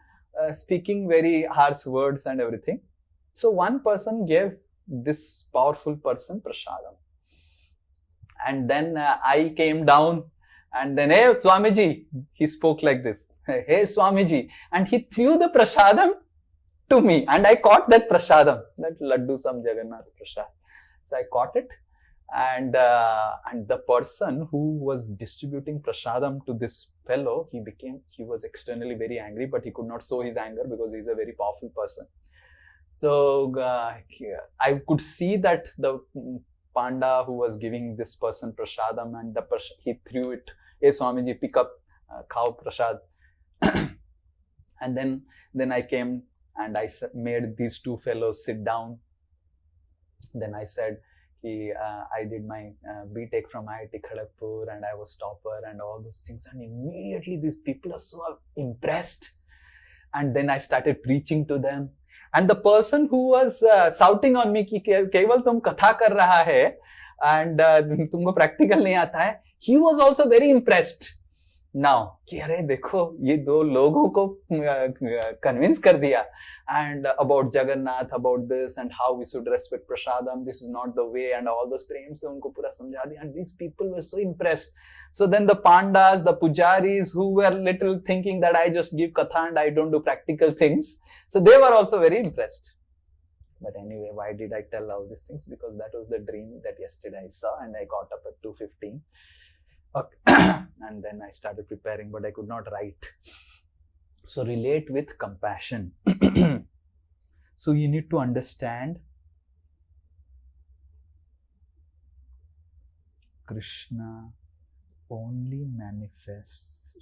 speaking very harsh words and everything. So one person gave this powerful person prasadam, and then I came down, and then, hey Swamiji, he spoke like this, hey Swamiji, and he threw the prasadam to me, and I caught that prasadam, that laddu sam Jagannath prasad. So I caught it, and the person who was distributing prasadam to this fellow, he was externally very angry, but he could not show his anger because he is a very powerful person. So I could see that the Panda who was giving this person prasadam, and he threw it, hey Swamiji, pick up, khao prasad. And then I came and I made these 2 fellows sit down. Then I said, I did my B.Tech from IIT Kharagpur and I was topper and all those things, and immediately these people are so impressed, and then I started preaching to them, and the person who was shouting on me कि केवल तुम कथा कर रहा है and तुमको practical नहीं आता है, he was also very impressed now कि अरे देखो ये 2 लोगों को convince कर दिया, and about Jagannath, about this and how we should respect prasadam, this is not the way, and all those prem से उनको पूरा समझा दिया, and these people were so impressed. So then the pandas, the pujaris who were little thinking that I just give katha and I don't do practical things, so they were also very impressed. But anyway, why did I tell all these things? Because that was the dream that yesterday I saw, and I got up at 2:15. Okay. And then I started preparing, but I could not write. So relate with compassion. So you need to understand Krishna only manifests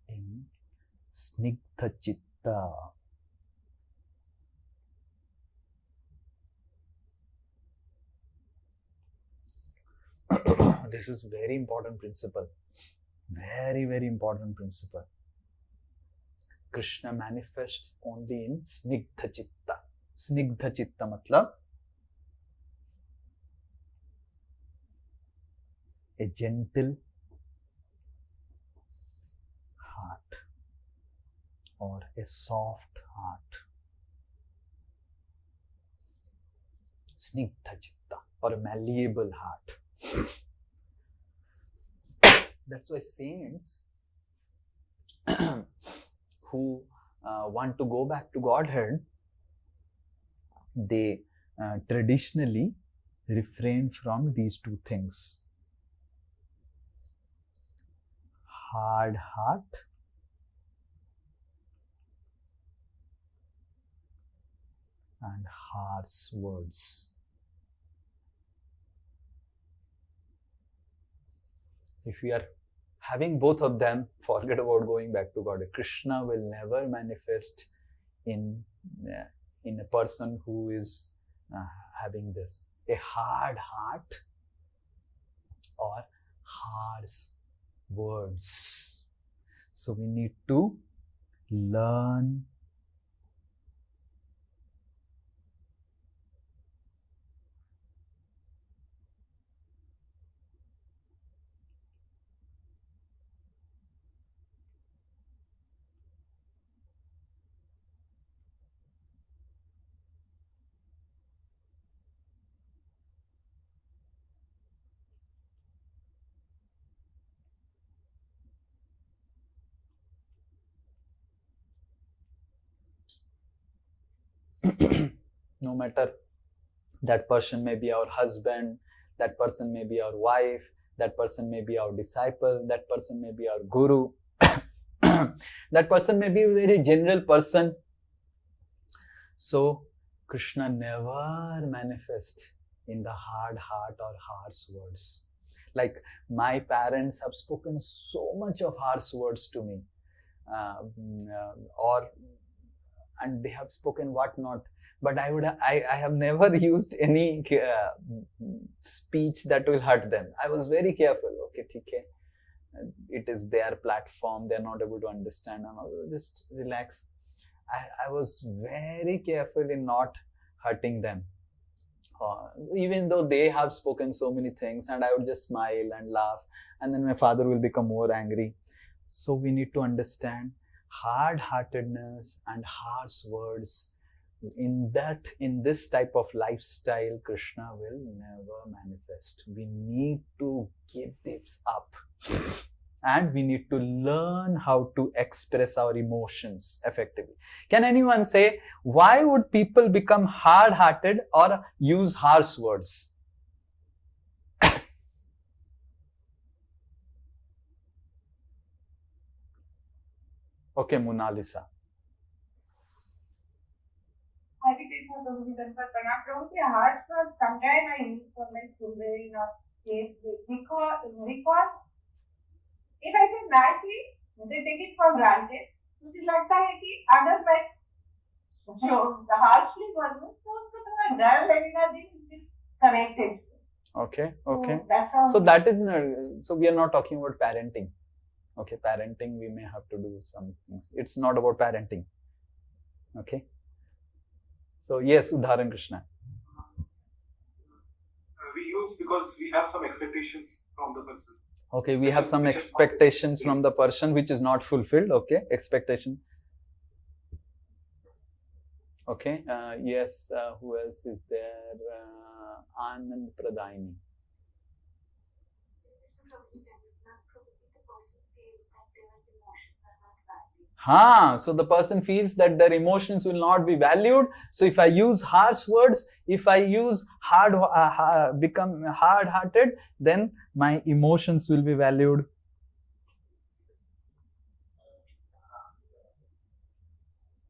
in Snigdha Chitta. This is very important principle. Very important principle. Krishna manifests only in Snigdha Chitta. Snigdha Chitta matlab a gentle a soft heart. Snigdha chitta, or a malleable heart. That's why saints who want to go back to Godhead, they traditionally refrain from these two things. Hard heart and harsh words. If we are having both of them, forget about going back to God. Krishna will never manifest in a person who is having this, a hard heart or harsh words. So we need to learn no matter that person may be our husband, that person may be our wife, that person may be our disciple, that person may be our guru, that person may be a very general person. So Krishna never manifests in the hard heart or harsh words. Like my parents have spoken so much of harsh words to me, and they have spoken what not. But I have never used any speech that will hurt them. I was very careful. Okay, okay, it is their platform. They are not able to understand. And I'll just relax. I was very careful in not hurting them. Even though they have spoken so many things, and I would just smile and laugh, and then my father will become more angry. So we need to understand hard-heartedness and harsh words. In this type of lifestyle, Krishna will never manifest. We need to give this up. And we need to learn how to express our emotions effectively. Can anyone say, why would people become hard-hearted or use harsh words? Okay, Mona Lisa. I did it for the reason, but Prabhuji, harsh words sometimes I use for my children or kids because if I say nicely, they take it for granted. मुझे लगता है कि अगर मैं harshly बोलूं तो उसको थोड़ा डर लगेगा दिन corrected. Okay, okay. So that is not, so we are not talking about parenting. Okay, parenting we may have to do some things. It's not about parenting. Okay. So yes, Udharan Krishna. We use because we have some expectations from the person. Okay, we have some expectations from the person which is not fulfilled. Okay, expectation. Okay, yes, who else is there? Anand Pradhaini. So the person feels that their emotions will not be valued. So if I use harsh words, if I use become hard-hearted, then my emotions will be valued.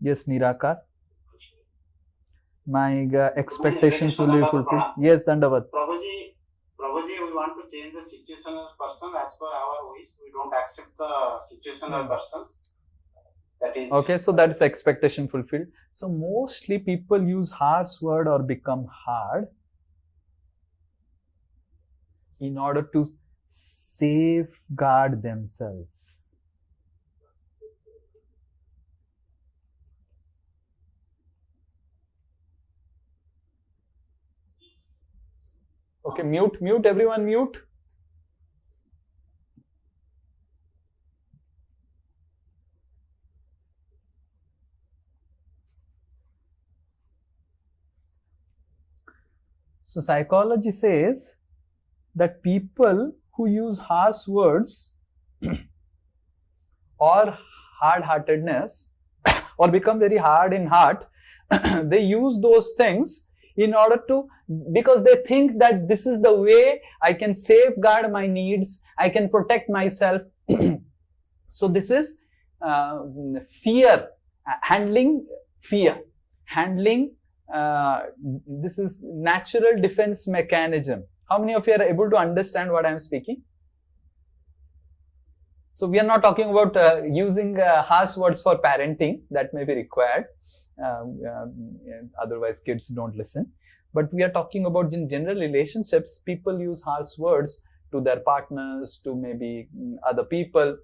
Yes, Nirakar. My expectations will be fulfilled. Yes, Dandavat. Prabhuji, we want to change the situational person as per our wish. We don't accept the situational persons. That is okay, so that is expectation fulfilled. So mostly people use harsh word or become hard in order to safeguard themselves. Okay, mute everyone, mute. So psychology says that people who use harsh words or hard-heartedness or become very hard in heart, they use those things in order to, because they think that this is the way I can safeguard my needs, I can protect myself. So this is fear, handling fear, handling, this is natural defense mechanism. How many of you are able to understand what I am speaking? So we are not talking about using harsh words for parenting, that may be required. Otherwise kids don't listen. But we are talking about in general relationships, people use harsh words to their partners, to maybe other people,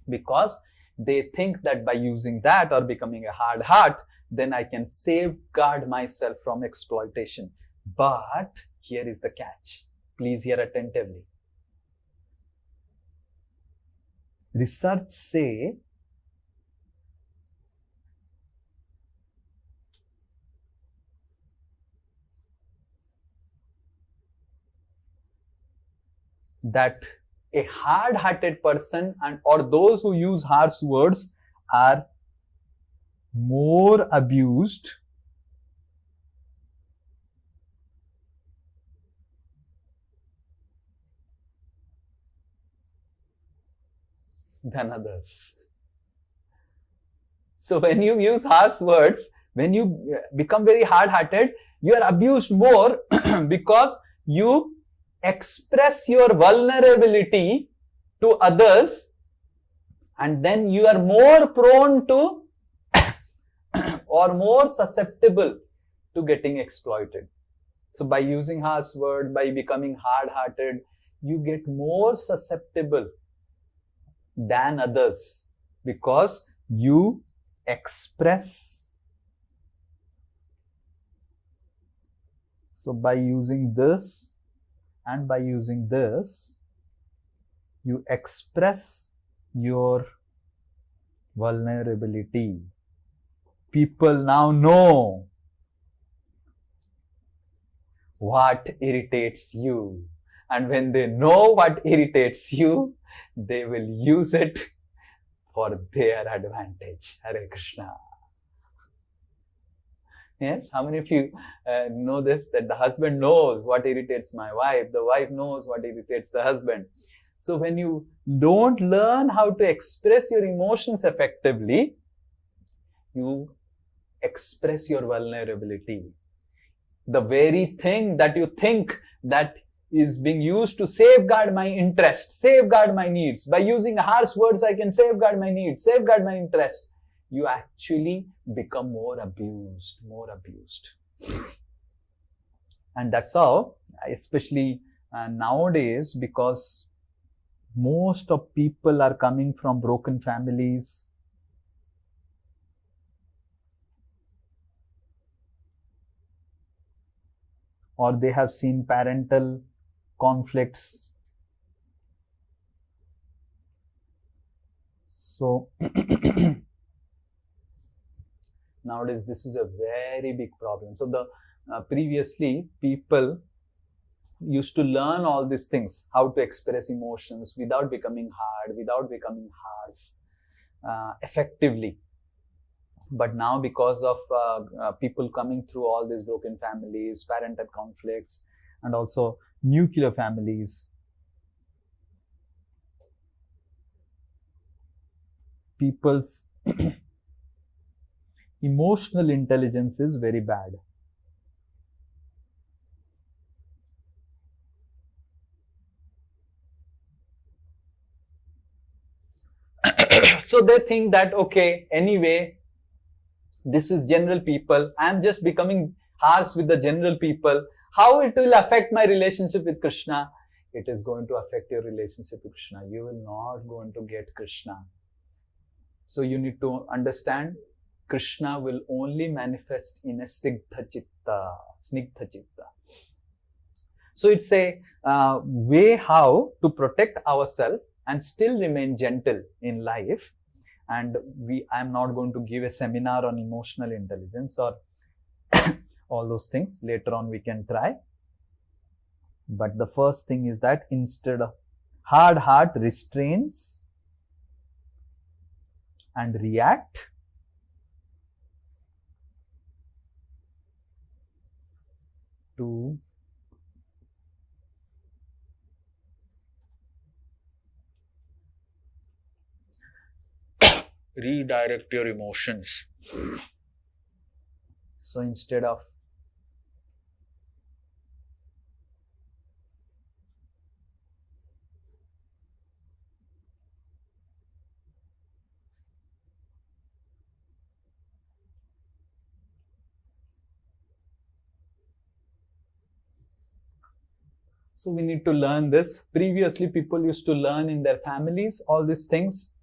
because they think that by using that or becoming a hard heart, then I can safeguard myself from exploitation. But here is the catch. Please hear attentively. Research say that a hard-hearted person and or those who use harsh words are more abused than others. So when you use harsh words, when you become very hard-hearted, you are abused more because you express your vulnerability to others, and then you are more prone to or more susceptible to getting exploited. So by using harsh words, by becoming hard-hearted, you get more susceptible than others because you express. So by using this and by using this, you express your vulnerability. People now know what irritates you. And when they know what irritates you, they will use it for their advantage. Hare Krishna. Yes, how many of you know this, that the husband knows what irritates my wife, the wife knows what irritates the husband. So when you don't learn how to express your emotions effectively, you express your vulnerability. The very thing that you think that is being used to safeguard my interest, safeguard my needs. By using harsh words, I can safeguard my needs, safeguard my interest. You actually become more abused. And that's how, especially nowadays, because most of people are coming from broken families, or they have seen parental conflicts. So nowadays this is a very big problem. So the previously people used to learn all these things, how to express emotions without becoming hard, without becoming harsh, effectively. But now because of people coming through all these broken families, parental conflicts, and also nuclear families, people's emotional intelligence is very bad. So they think that, okay, anyway, this is general people, I am just becoming harsh with the general people. How it will affect my relationship with Krishna? It is going to affect your relationship with Krishna. You will not going to get Krishna. So you need to understand, Krishna will only manifest in a Sigdha Chitta, Snigdha Chitta. So it's a way how to protect ourselves and still remain gentle in life. And I am not going to give a seminar on emotional intelligence, or all those things later on we can try. But the first thing is that instead of hard heart restrains and react, to redirect your emotions. So instead of so we need to learn this. Previously, people used to learn in their families all these things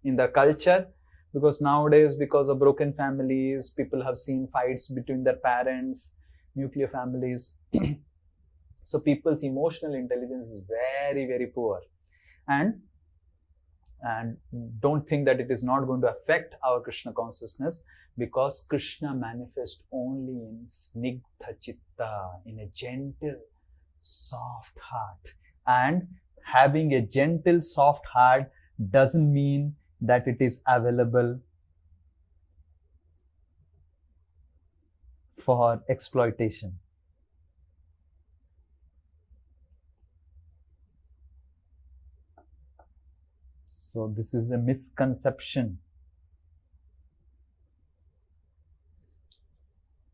in their culture, because nowadays, because of broken families, people have seen fights between their parents, nuclear families. So people's emotional intelligence is very, very poor. And don't think that it is not going to affect our Krishna consciousness, because Krishna manifests only in snigdha chitta, in a gentle, soft heart. And having a gentle, soft heart doesn't mean that it is available for exploitation. So this is a misconception.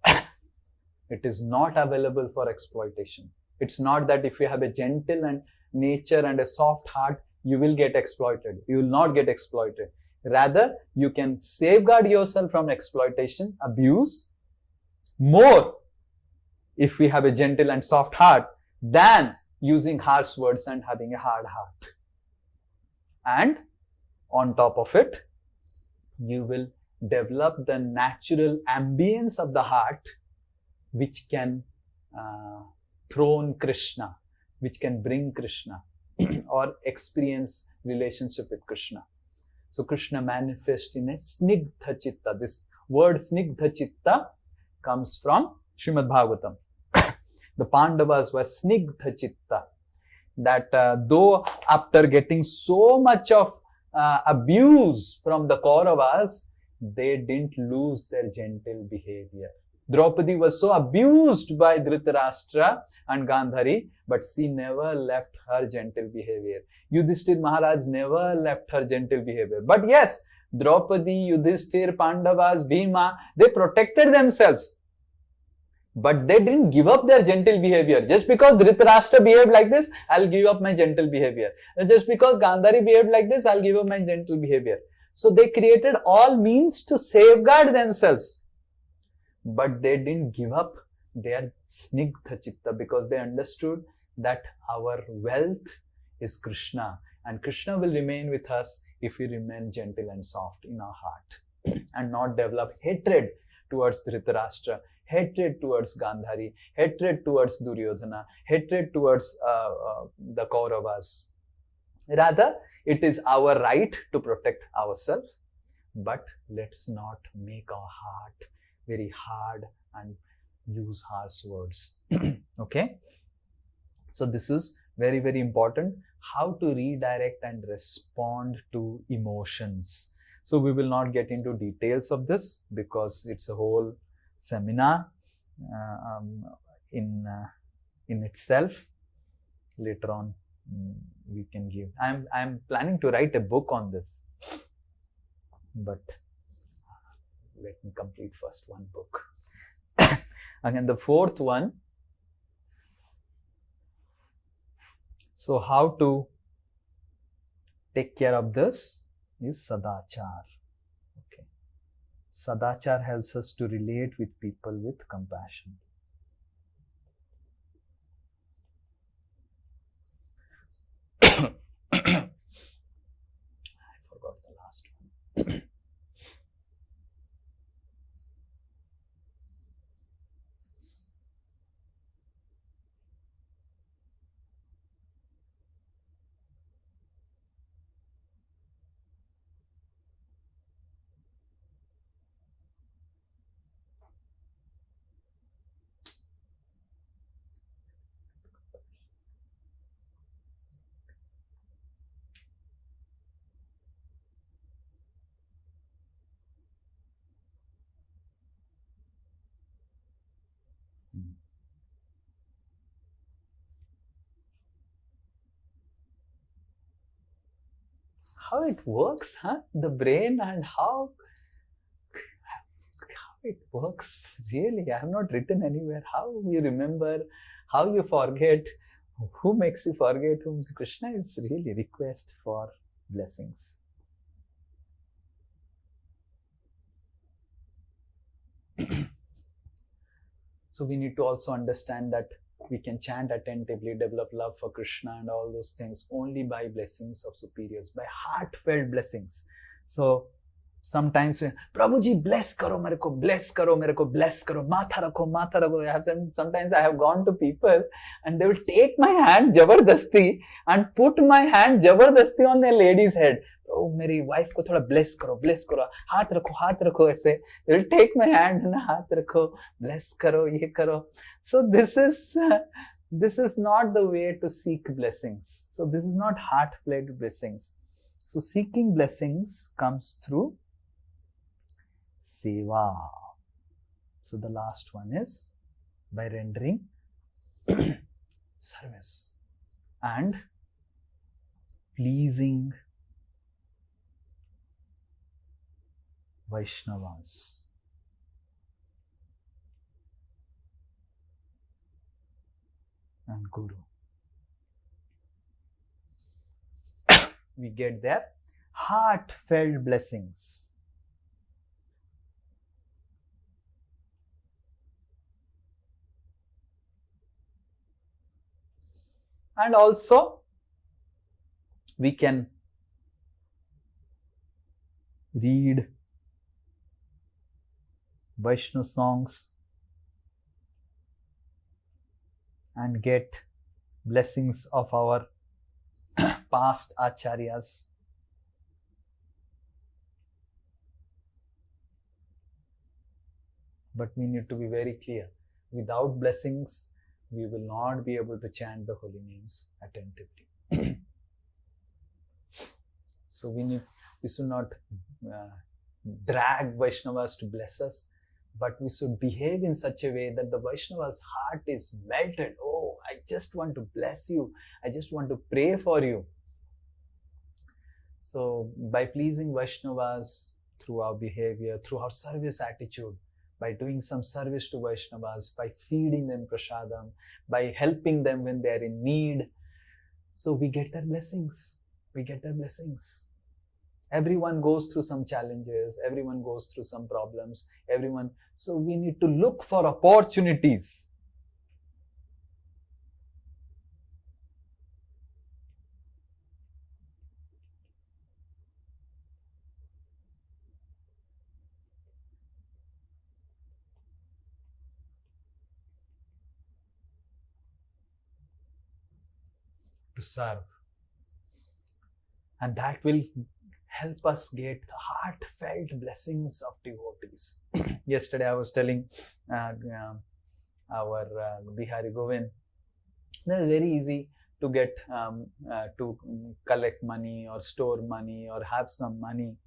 It is not available for exploitation. It's not that if you have a gentle and nature and a soft heart, you will get exploited. You will not get exploited. Rather, you can safeguard yourself from exploitation, abuse, more if we have a gentle and soft heart than using harsh words and having a hard heart. And on top of it, you will develop the natural ambience of the heart, which can throne Krishna, which can bring Krishna or experience relationship with Krishna. So Krishna manifests in a snigdha chitta. This word snigdha chitta comes from Srimad Bhagavatam. The Pandavas were snigdha chitta. That though after getting so much of abuse from the Kauravas, they didn't lose their gentle behavior. Draupadi was so abused by Dhritarashtra and Gandhari, but she never left her gentle behavior. Yudhishthir Maharaj never left her gentle behavior. But yes, Draupadi, Yudhishthir, Pandavas, Bhima, they protected themselves. But they didn't give up their gentle behavior. Just because Dhritarashtra behaved like this, I'll give up my gentle behavior. Just because Gandhari behaved like this, I'll give up my gentle behavior. So they created all means to safeguard themselves. But they didn't give up their snigdha chitta, because they understood that our wealth is Krishna, and Krishna will remain with us if we remain gentle and soft in our heart and not develop hatred towards Dhritarashtra, hatred towards Gandhari, hatred towards Duryodhana, hatred towards the Kauravas. Rather, it is our right to protect ourselves, but let's not make our heart very hard and use harsh words. Okay? So this is very, very important, how to redirect and respond to emotions. So we will not get into details of this, because it's a whole seminar in itself. Later on we can give. I'm planning to write a book on this, but let me complete first one book. Again, the fourth one. So how to take care of this is sadachar. Okay. Sadachar helps us to relate with people with compassion. I forgot the last one. how it works, huh? The brain and how it works. Really, I have not written anywhere how you remember, how you forget, who makes you forget whom. Krishna is really request for blessings. So we need to also understand that we can chant attentively, develop love for Krishna and all those things only by blessings of superiors, by heartfelt blessings. So sometimes, Prabhuji, bless karo mere ko, bless karo mere ko, bless karo, matha rakho, matha rakho. Sometimes I have gone to people and they will take my hand jabardasti and put my hand jabardasti on a lady's head. Oh, मेरी wife को थोड़ा bless करो, हाथ रखो ऐसे. They will take my hand and हाथ रखो, bless करो, ये करो. So this is not the way to seek blessings. So this is not heartfelt blessings. So seeking blessings comes through seva. So the last one is by rendering service and pleasing Vaishnavas. And Guru. We get their heartfelt blessings. And also, we can read Vaishnava songs and get blessings of our past acharyas. But we need to be very clear. Without blessings, we will not be able to chant the holy names attentively. So we should not drag Vaishnavas to bless us, but we should behave in such a way that the Vaishnava's heart is melted. Oh, I just want to bless you. I just want to pray for you. So by pleasing Vaishnavas through our behavior, through our service attitude, by doing some service to Vaishnavas, by feeding them prasadam, by helping them when they are in need, so we get their blessings. We get their blessings. Everyone goes through some challenges, everyone goes through some problems, so we need to look for opportunities. To serve. And that will help us get the heartfelt blessings of devotees. Yesterday I was telling our Bihari Govind, it's very easy to get to collect money or store money or have some money.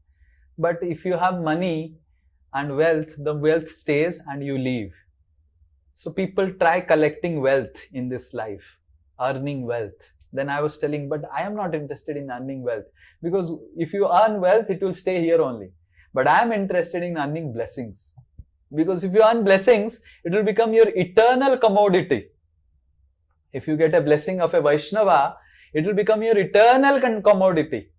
But if you have money and wealth, the wealth stays and you leave. So people try collecting wealth in this life, earning wealth. Then I was telling, but I am not interested in earning wealth, because if you earn wealth, it will stay here only. But I am interested in earning blessings, because if you earn blessings, it will become your eternal commodity. If you get a blessing of a Vaishnava, it will become your eternal commodity.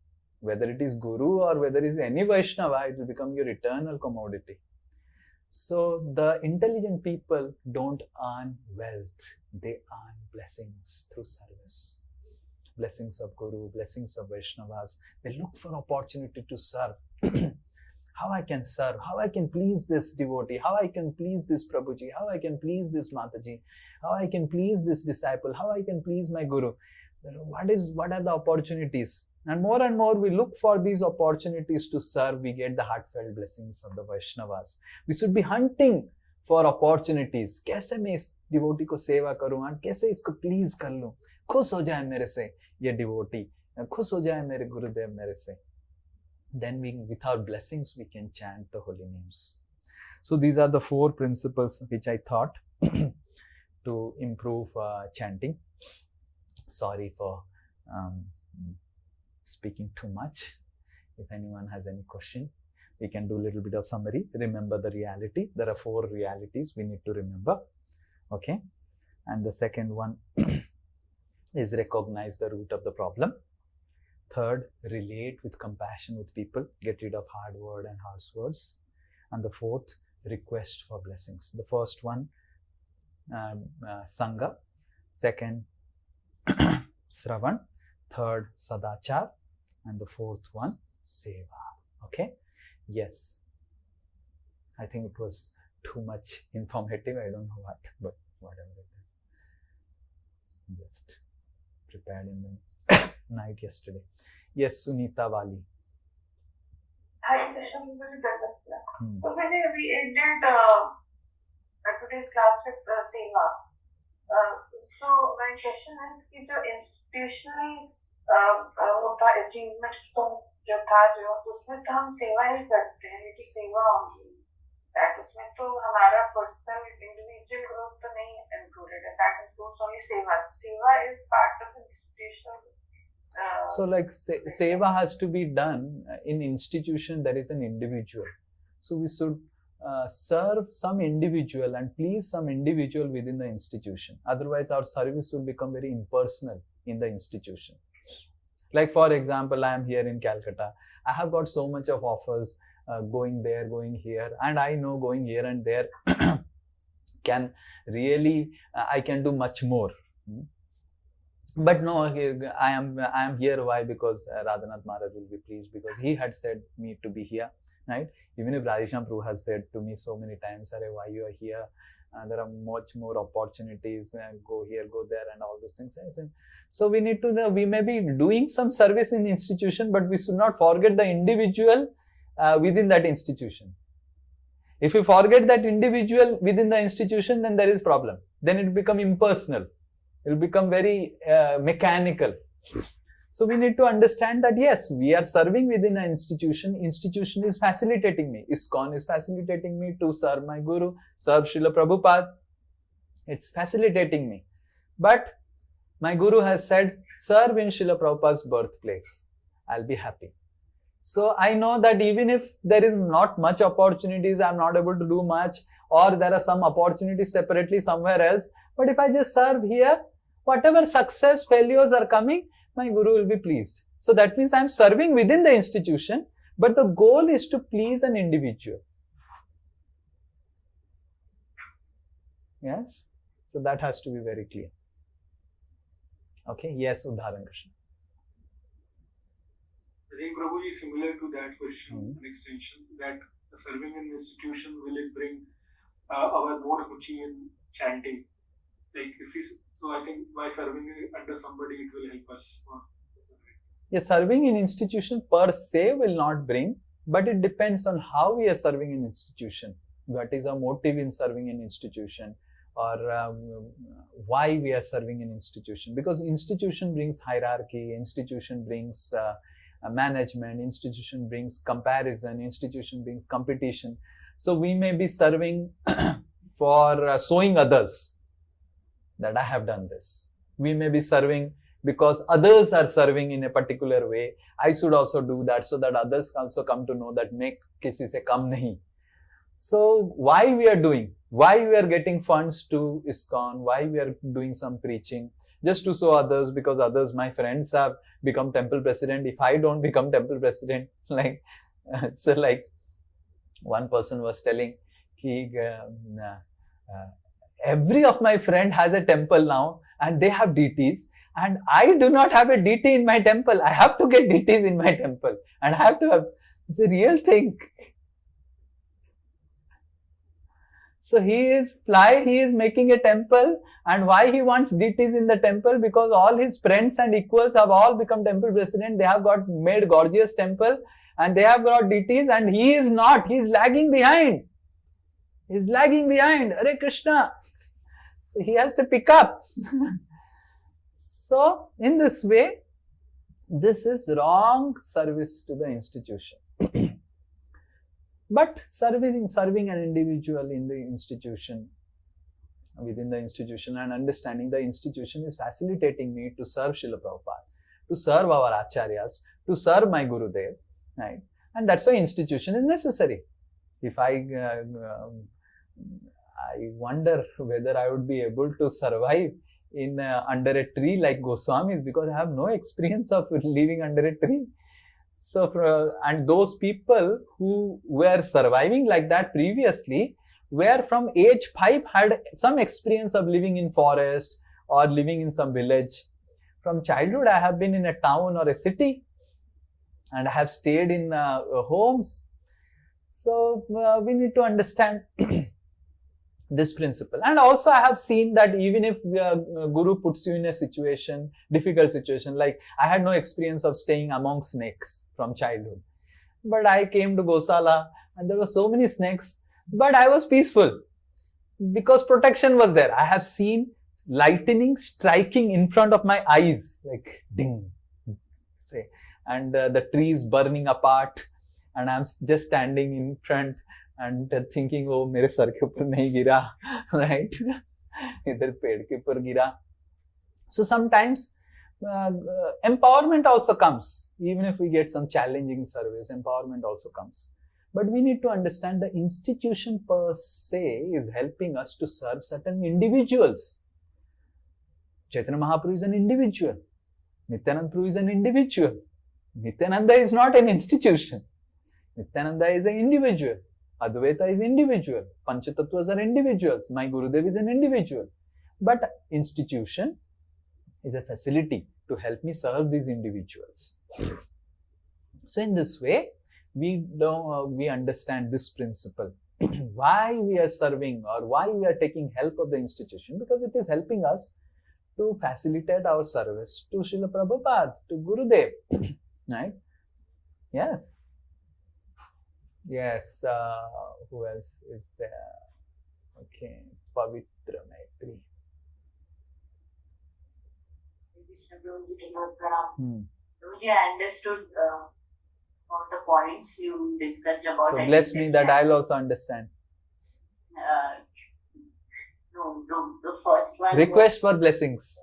Whether it is Guru or whether it is any Vaishnava, it will become your eternal commodity. So the intelligent people don't earn wealth, they earn blessings through service. Blessings of Guru, blessings of Vaishnavas. They look for opportunity to serve. How I can serve, how I can please this devotee, how I can please this Prabhuji, how I can please this Mataji, how I can please this disciple, how I can please my Guru. What are the opportunities? And more we look for these opportunities to serve, we get the heartfelt blessings of the Vaishnavas. We should be hunting for opportunities. कैसे मैं इस devotee को सेवा करूं और कैसे इसको please कर लूं, खुश हो जाए मेरे से ये devotee, खुश हो जाए मेरे गुरुदेव मेरे से. Then with our blessings we can chant the holy names. So these are the 4 principles which I thought to improve chanting. Sorry for speaking too much. If anyone has any question, we can do a little bit of summary. Remember the reality. There are 4 realities we need to remember. Okay. And the second one is recognize the root of the problem. Third, relate with compassion with people. Get rid of hard word and harsh words. And the fourth, request for blessings. The first one, Sangha. Second, Sravan. Third, Sadachar. And the fourth one, Seva. Okay? Yes. I think it was too much informative. I don't know what, but whatever it is. Just prepared in the night yesterday. Yes, Sunita Wali. Hi, Krishna. So we ended today's class with Seva. So my question is कि जो institutional होता achievements तो जो था उसमें तो हम सेवा ही करते हैं, ये तो सेवा होगी. That उसमें तो हमारा personal individual growth तो नहीं included है. That includes only seva. Seva is part of institutional. So like seva has to be done in institution. There is an individual, so we should serve some individual and please some individual within the institution. Otherwise our service will become very impersonal in the institution. Like for example, I am here in Calcutta. I have got so much of offers going there, going here, and I know going here and there can really I can do much more. But no, I am here. Why? Because Radhanath Maharaj will be pleased, because he had said me to be here, right? Even if Radhesham Prabhu has said to me so many times, "Arey, why you are here? There are much more opportunities. Go here, go there, and all those things." So we need to know. We may be doing some service in the institution, but we should not forget the individual within that institution. If we forget that individual within the institution, then there is problem. Then it will become impersonal. It will become very mechanical. So we need to understand that yes, we are serving within an institution. Institution is facilitating me. ISKCON is facilitating me to serve my Guru, serve Srila Prabhupada. It's facilitating me. But my Guru has said, serve in Srila Prabhupada's birthplace. I'll be happy. So I know that even if there is not much opportunities, I'm not able to do much, or there are some opportunities separately somewhere else. But if I just serve here, whatever success, failures are coming, my Guru will be pleased. So that means I'm serving within the institution, but the goal is to please an individual. Yes? So that has to be very clear. Okay? Yes, Udharan Krishna. I think Prabhuji is similar to that question, an extension, that serving in institution, will it bring our more ruchi in chanting? Like if we, so I think by serving under somebody, it will help us. Yes, serving in institution per se will not bring, but it depends on how we are serving in institution. What is our motive in serving in institution, or why we are serving in institution? Because institution brings hierarchy, institution brings management, institution brings comparison, institution brings competition. So we may be serving for showing others that I have done this. We may be serving because others are serving in a particular way. I should also do that, so that others also come to know that make kisi se kam nahi. So why we are doing? Why we are getting funds to ISKCON? Why we are doing some preaching? Just to show others, because others, my friends, have become temple president. If I don't become temple president, like so, like one person was telling, every of my friend has a temple now, and they have deities, and I do not have a deity in my temple. I have to get deities in my temple, and I have to have. It's a real thing. So he is making a temple, and why he wants deities in the temple? Because all his friends and equals have all become temple president. They have got made gorgeous temple, and they have got deities, and he is not. He is lagging behind. He is lagging behind. Hare Krishna. So he has to pick up. So in this way, this is wrong service to the institution. But serving an individual in the institution, within the institution, and understanding the institution is facilitating me to serve Srila Prabhupada, to serve our Acharyas, to serve my Gurudev, right? And that's why institution is necessary. If I wonder whether I would be able to survive in under a tree like Goswamis, because I have no experience of living under a tree. So, and those people who were surviving like that previously were from age 5 had some experience of living in forest or living in some village. From childhood, I have been in a town or a city, and I have stayed in homes. So we need to understand this principle. And also I have seen that even if Guru puts you in a situation, difficult situation, like I had no experience of staying among snakes from childhood, but I came to Gosala and there were so many snakes, but I was peaceful because protection was there. I have seen lightning striking in front of my eyes, like ding, and the trees burning apart, and I'm just standing in front and thinking, oh, मेरे sir के ऊपर नहीं गिरा, right? इधर पेड़ के ऊपर गिरा. So sometimes empowerment also comes, even if we get some challenging service, empowerment also comes. But we need to understand the institution per se is helping us to serve certain individuals. Chaitanya Mahaprabhu is an individual. Nityananda Prabhu is an individual. Nityananda is not an institution. Nityananda is an individual. Advaita is individual. Panchatattvas are individuals. My Gurudev is an individual. But institution is a facility to help me serve these individuals. So in this way, we understand this principle. Why we are serving or why we are taking help of the institution? Because it is helping us to facilitate our service to Srila Prabhupada, to Gurudev. Right? Yes. Yes, who else is there? Okay, Pavitra Maitri. Guruji, I understood all the points you discussed about. So bless me that I'll also understand. No, the first one. Request for blessings.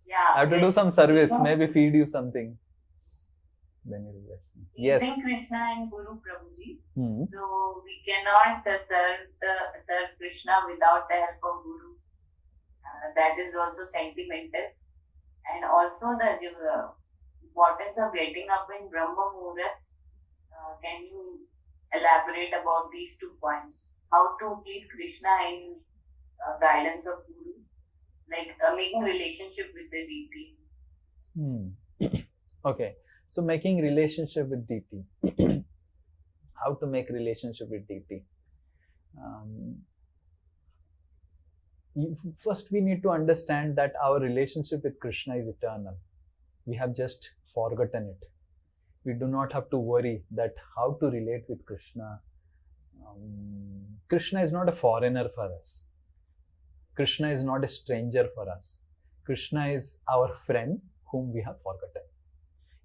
Yeah. I have to do some service, maybe feed you something. Then you'll bless me. Yes. Krishna and Guru Prabhuji. So we cannot serve Krishna without the help of Guru. That is also sentimental. And also the importance of getting up in Brahma Muhurat. Can you elaborate about these 2 points? How to please Krishna in guidance of Guru, like making relationship with the deity. Okay, so making relationship with deity. How to make relationship with deity? First, we need to understand that our relationship with Krishna is eternal. We have just forgotten it. We do not have to worry that how to relate with Krishna. Krishna is not a foreigner for us. Krishna is not a stranger for us. Krishna is our friend whom we have forgotten.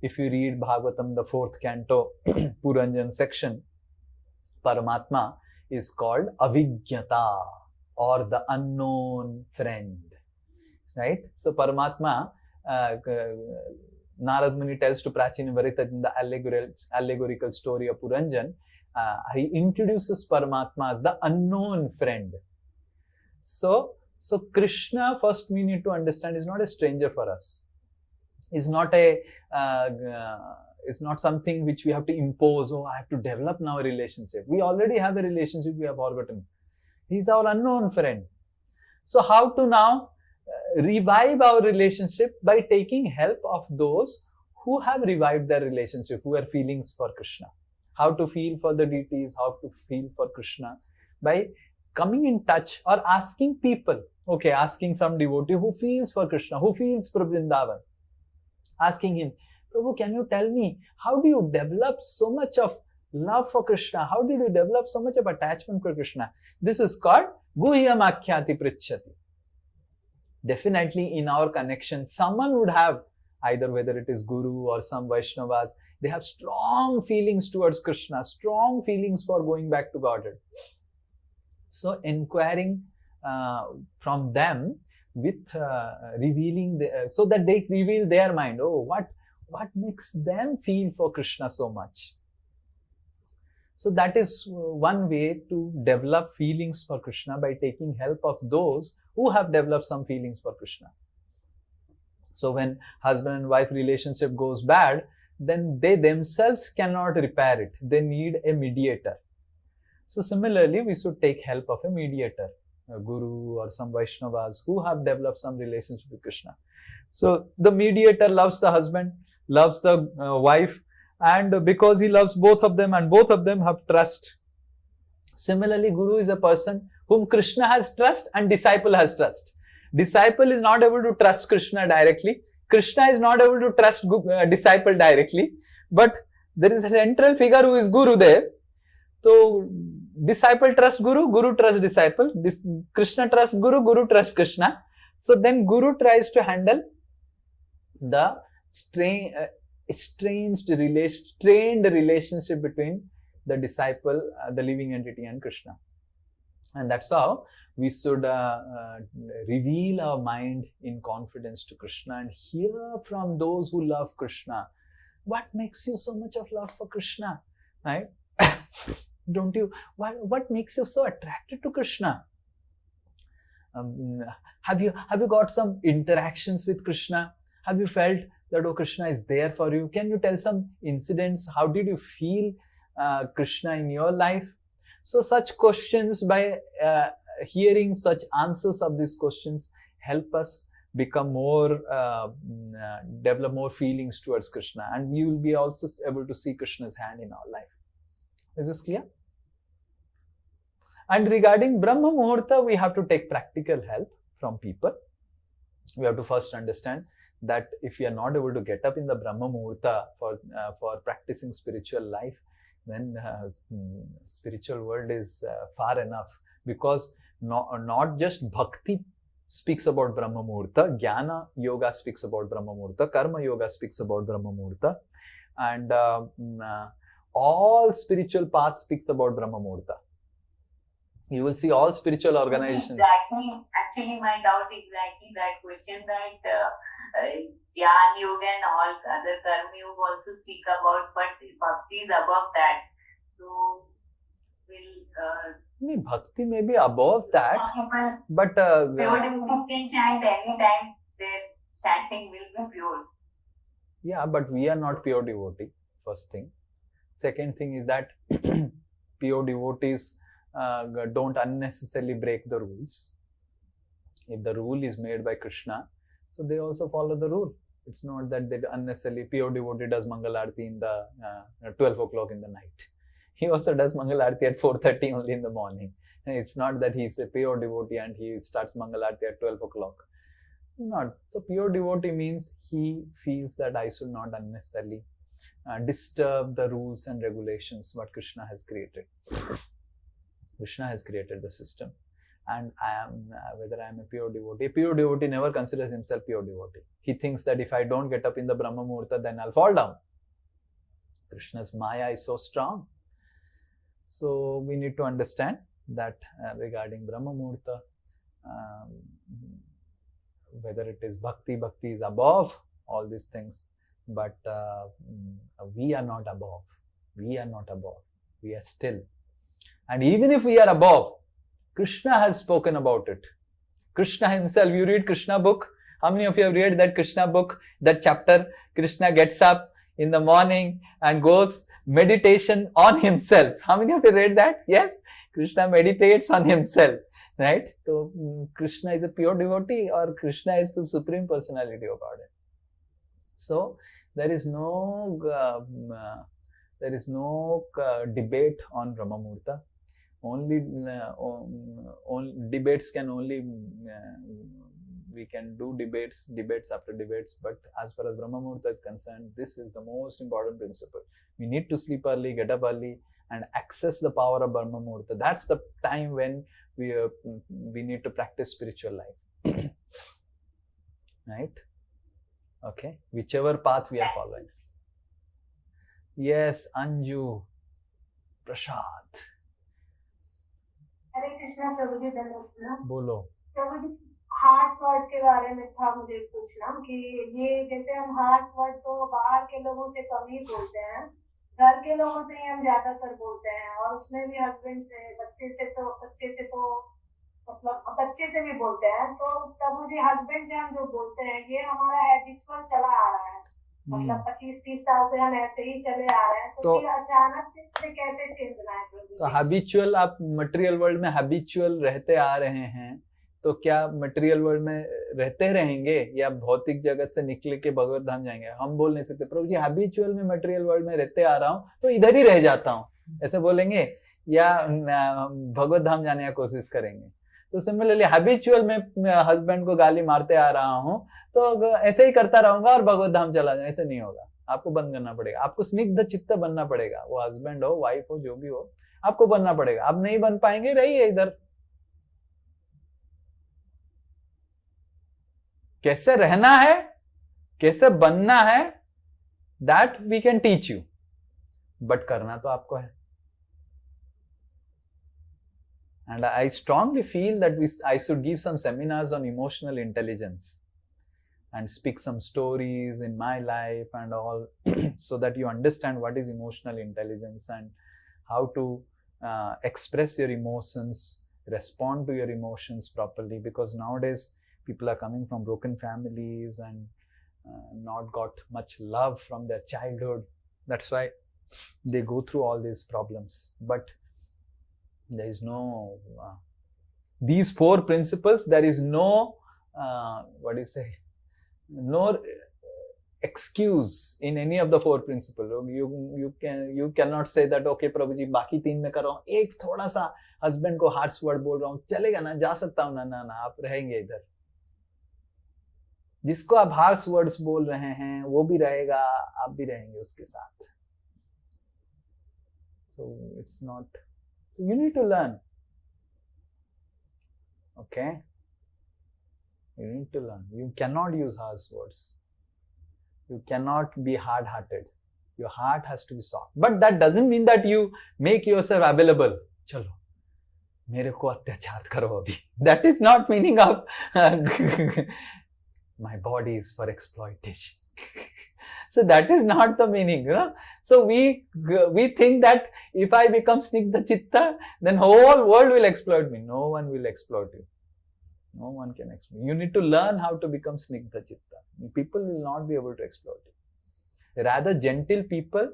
If you read Bhagavatam, the 4th canto, Puranjan section, Paramatma is called Avijñata, or the unknown friend. Right? So Paramatma, Narad Muni tells to Prachina Varita in the allegorical story of Puranjan, he introduces Paramatma as the unknown friend. So Krishna, first we need to understand, is not a stranger for us. Is not it's not something which we have to impose. Oh, I have to develop now a relationship. We already have a relationship, we have forgotten. He's our unknown friend. So how to now revive our relationship? By taking help of those who have revived their relationship, who have feelings for Krishna. How to feel for the deities, how to feel for Krishna? By coming in touch or asking people, okay, asking some devotee who feels for Krishna, who feels for Vrindavan, asking him, Prabhu, can you tell me, how do you develop so much of love for Krishna? How did you develop so much of attachment for Krishna? This is called Guhyam Akhyati Pritchati. Definitely in our connection, someone would have, either whether it is Guru or some Vaishnavas, they have strong feelings towards Krishna, strong feelings for going back to Godhead. So inquiring from them with revealing, so that they reveal their mind. Oh, What makes them feel for Krishna so much? So that is one way to develop feelings for Krishna, by taking help of those who have developed some feelings for Krishna. So when husband and wife relationship goes bad, then they themselves cannot repair it. They need a mediator. So similarly, we should take help of a mediator, a guru or some Vaishnavas who have developed some relationship with Krishna. So the mediator loves the husband, loves the wife, and because he loves both of them and both of them have trust. Similarly, guru is a person whom Krishna has trust and disciple has trust. Disciple is not able to trust Krishna directly. Krishna is not able to trust disciple directly. But there is a central figure who is guru there. So disciple trusts guru, guru trusts disciple. Krishna trusts guru, guru trusts Krishna. So then guru tries to handle the strained relationship between the disciple, the living entity, and Krishna. And that's how we should reveal our mind in confidence to Krishna and hear from those who love Krishna. What makes you so much of love for Krishna? Right? Don't you? What makes you so attracted to Krishna? Have you got some interactions with Krishna? Have you felt that, oh, Krishna is there for you? Can you tell some incidents? How did you feel Krishna in your life? So such questions, by hearing such answers of these questions, help us become more, develop more feelings towards Krishna, and we will be also able to see Krishna's hand in our life. Is this clear? And regarding Brahma Muhurta, we have to take practical help from people. We have to first understand that if we are not able to get up in the Brahma Muhurta for practicing spiritual life, then spiritual world is far enough, because not just Bhakti speaks about Brahma Muhurta, Jnana Yoga speaks about Brahma Muhurta, Karma Yoga speaks about Brahma Muhurta, and all spiritual paths speaks about Brahma Muhurta. You will see all spiritual organizations. Exactly. Actually, my doubt exactly that question, that Jnana Yoga and all other Karma Yoga also speak about, but Bhakti is above that. So, Bhakti may be above that, but pure devotee can chant anytime, their chanting will be pure. Yeah, but we are not pure devotee, first thing. Second thing is that pure devotees don't unnecessarily break the rules. If the rule is made by Krishna, so they also follow the rule. It's not that they unnecessarily, pure devotee does Mangal Aarti in the 12 o'clock in the night. He also does Mangal Aarti at 4:30 only in the morning. And it's not that he's a pure devotee and he starts Mangal Aarti at 12 o'clock. Not. So pure devotee means he feels that I should not unnecessarily disturb the rules and regulations what Krishna has created. Krishna has created the system, and I am whether I am a pure devotee never considers himself pure devotee. He thinks that if I don't get up in the Brahma Muhurta, then I'll fall down. Krishna's Maya is so strong. So we need to understand that regarding Brahma Muhurta, whether it is Bhakti is above all these things, but we are not above. We are not above. We are still. And even if we are above, Krishna has spoken about it. Krishna himself, you read Krishna book. How many of you have read that Krishna book, that chapter? Krishna gets up in the morning and goes meditation on himself. How many of you read that? Yes, Krishna meditates on himself, right? So Krishna is a pure devotee, or Krishna is the Supreme Personality of Godhead. So there is no debate on Brahma Muhurta. Only debates can only we can do debates after debates, but as far as Brahma Muhurta is concerned, this is the most important principle. We need to sleep early, get up early, and access the power of Brahma Muhurta. That's the time when we need to practice spiritual life. Right? Okay, whichever path we are following. Yes, Anju, Prashad. Hare Krishna, Prabhuji, Dhanapana. Bolo. Prabhuji, harsh word के बारे में था मुझे पूछना कि ये जैसे हम हार्श वर्ड तो बाहर के लोगों से कम ही बोलते हैं, घर के लोगों से ही हम ज्यादातर बोलते हैं, और उसमें भी हस्बैंड से, बच्चे से तो मतलब बच्चे से भी बोलते हैं। तो प्रभु जी हस्बैंड से हम जो बोलते हैं ये हमारा हैबिचुअल चला आ रहा है, मतलब 25-30 साल से हम ऐसे ही चले आ रहे हैं, तो फिर अचानक से कैसे चेंज लाए प्रभु जी? तो हैबिचुअल, आप मटेरियल वर्ल्ड में हैबिचुअल रहते आ रहे हैं, तो क्या मटेरियल वर्ल्ड में रहते रहेंगे या भौतिक जगत से निकल के भगवत धाम जाएंगे? हम बोल नहीं सकते प्रभु जी हैबिचुअल में मटेरियल वर्ल्ड में रहते आ रहा हूँ तो इधर ही रह जाता हूँ, ऐसे बोलेंगे, या भगवत धाम जाने की कोशिश करेंगे? तो सिमिलरली हैबिचुअल में हस्बैंड को गाली मारते आ रहा हूँ तो ऐसे ही करता रहूंगा और भगवत धाम चला जाऊंगा, ऐसे नहीं होगा। आपको बंद करना पड़ेगा, आपको स्निग्ध चित्त बनना पड़ेगा, वो हस्बैंड हो, वाइफ हो, जो भी हो, आपको बनना पड़ेगा। आप नहीं बन पाएंगे, रहिए इधर। कैसे रहना है, कैसे बनना है, that we can teach you, but करना तो आपको है। And I strongly feel that I should give some seminars on emotional intelligence and speak some stories in my life and all so that you understand what is emotional intelligence and how to express your emotions, respond to your emotions properly, because nowadays people are coming from broken families and not got much love from their childhood. That's why they go through all these problems. But there is no these four principles, there is no no excuse in any of the four principles. You cannot say that okay प्रभु जी बाकी तीन में कर रहा हूँ, एक थोड़ा सा husband को हार्श वर्ड बोल रहा हूँ, चलेगा ना, जा सकता हूँ ना, ना ना, आप रहेंगे इधर। जिसको आप हार्श वर्ड्स बोल रहे हैं वो भी रहेगा, आप भी रहेंगे उसके साथ। So it's not, so you need to learn, okay? You need to learn. You cannot use harsh words. You cannot be hard-hearted. Your heart has to be soft. But that doesn't mean that you make yourself available. चलो मेरे को अत्याचार करो अभी. That is not meaning of my body is for exploitation. So that is not the meaning, you know. So we think that if I become Snigdha Chitta, then whole world will exploit me. No one will exploit you. No one can exploit you. You need to learn how to become Snigdha Chitta. People will not be able to exploit you. Rather, gentle people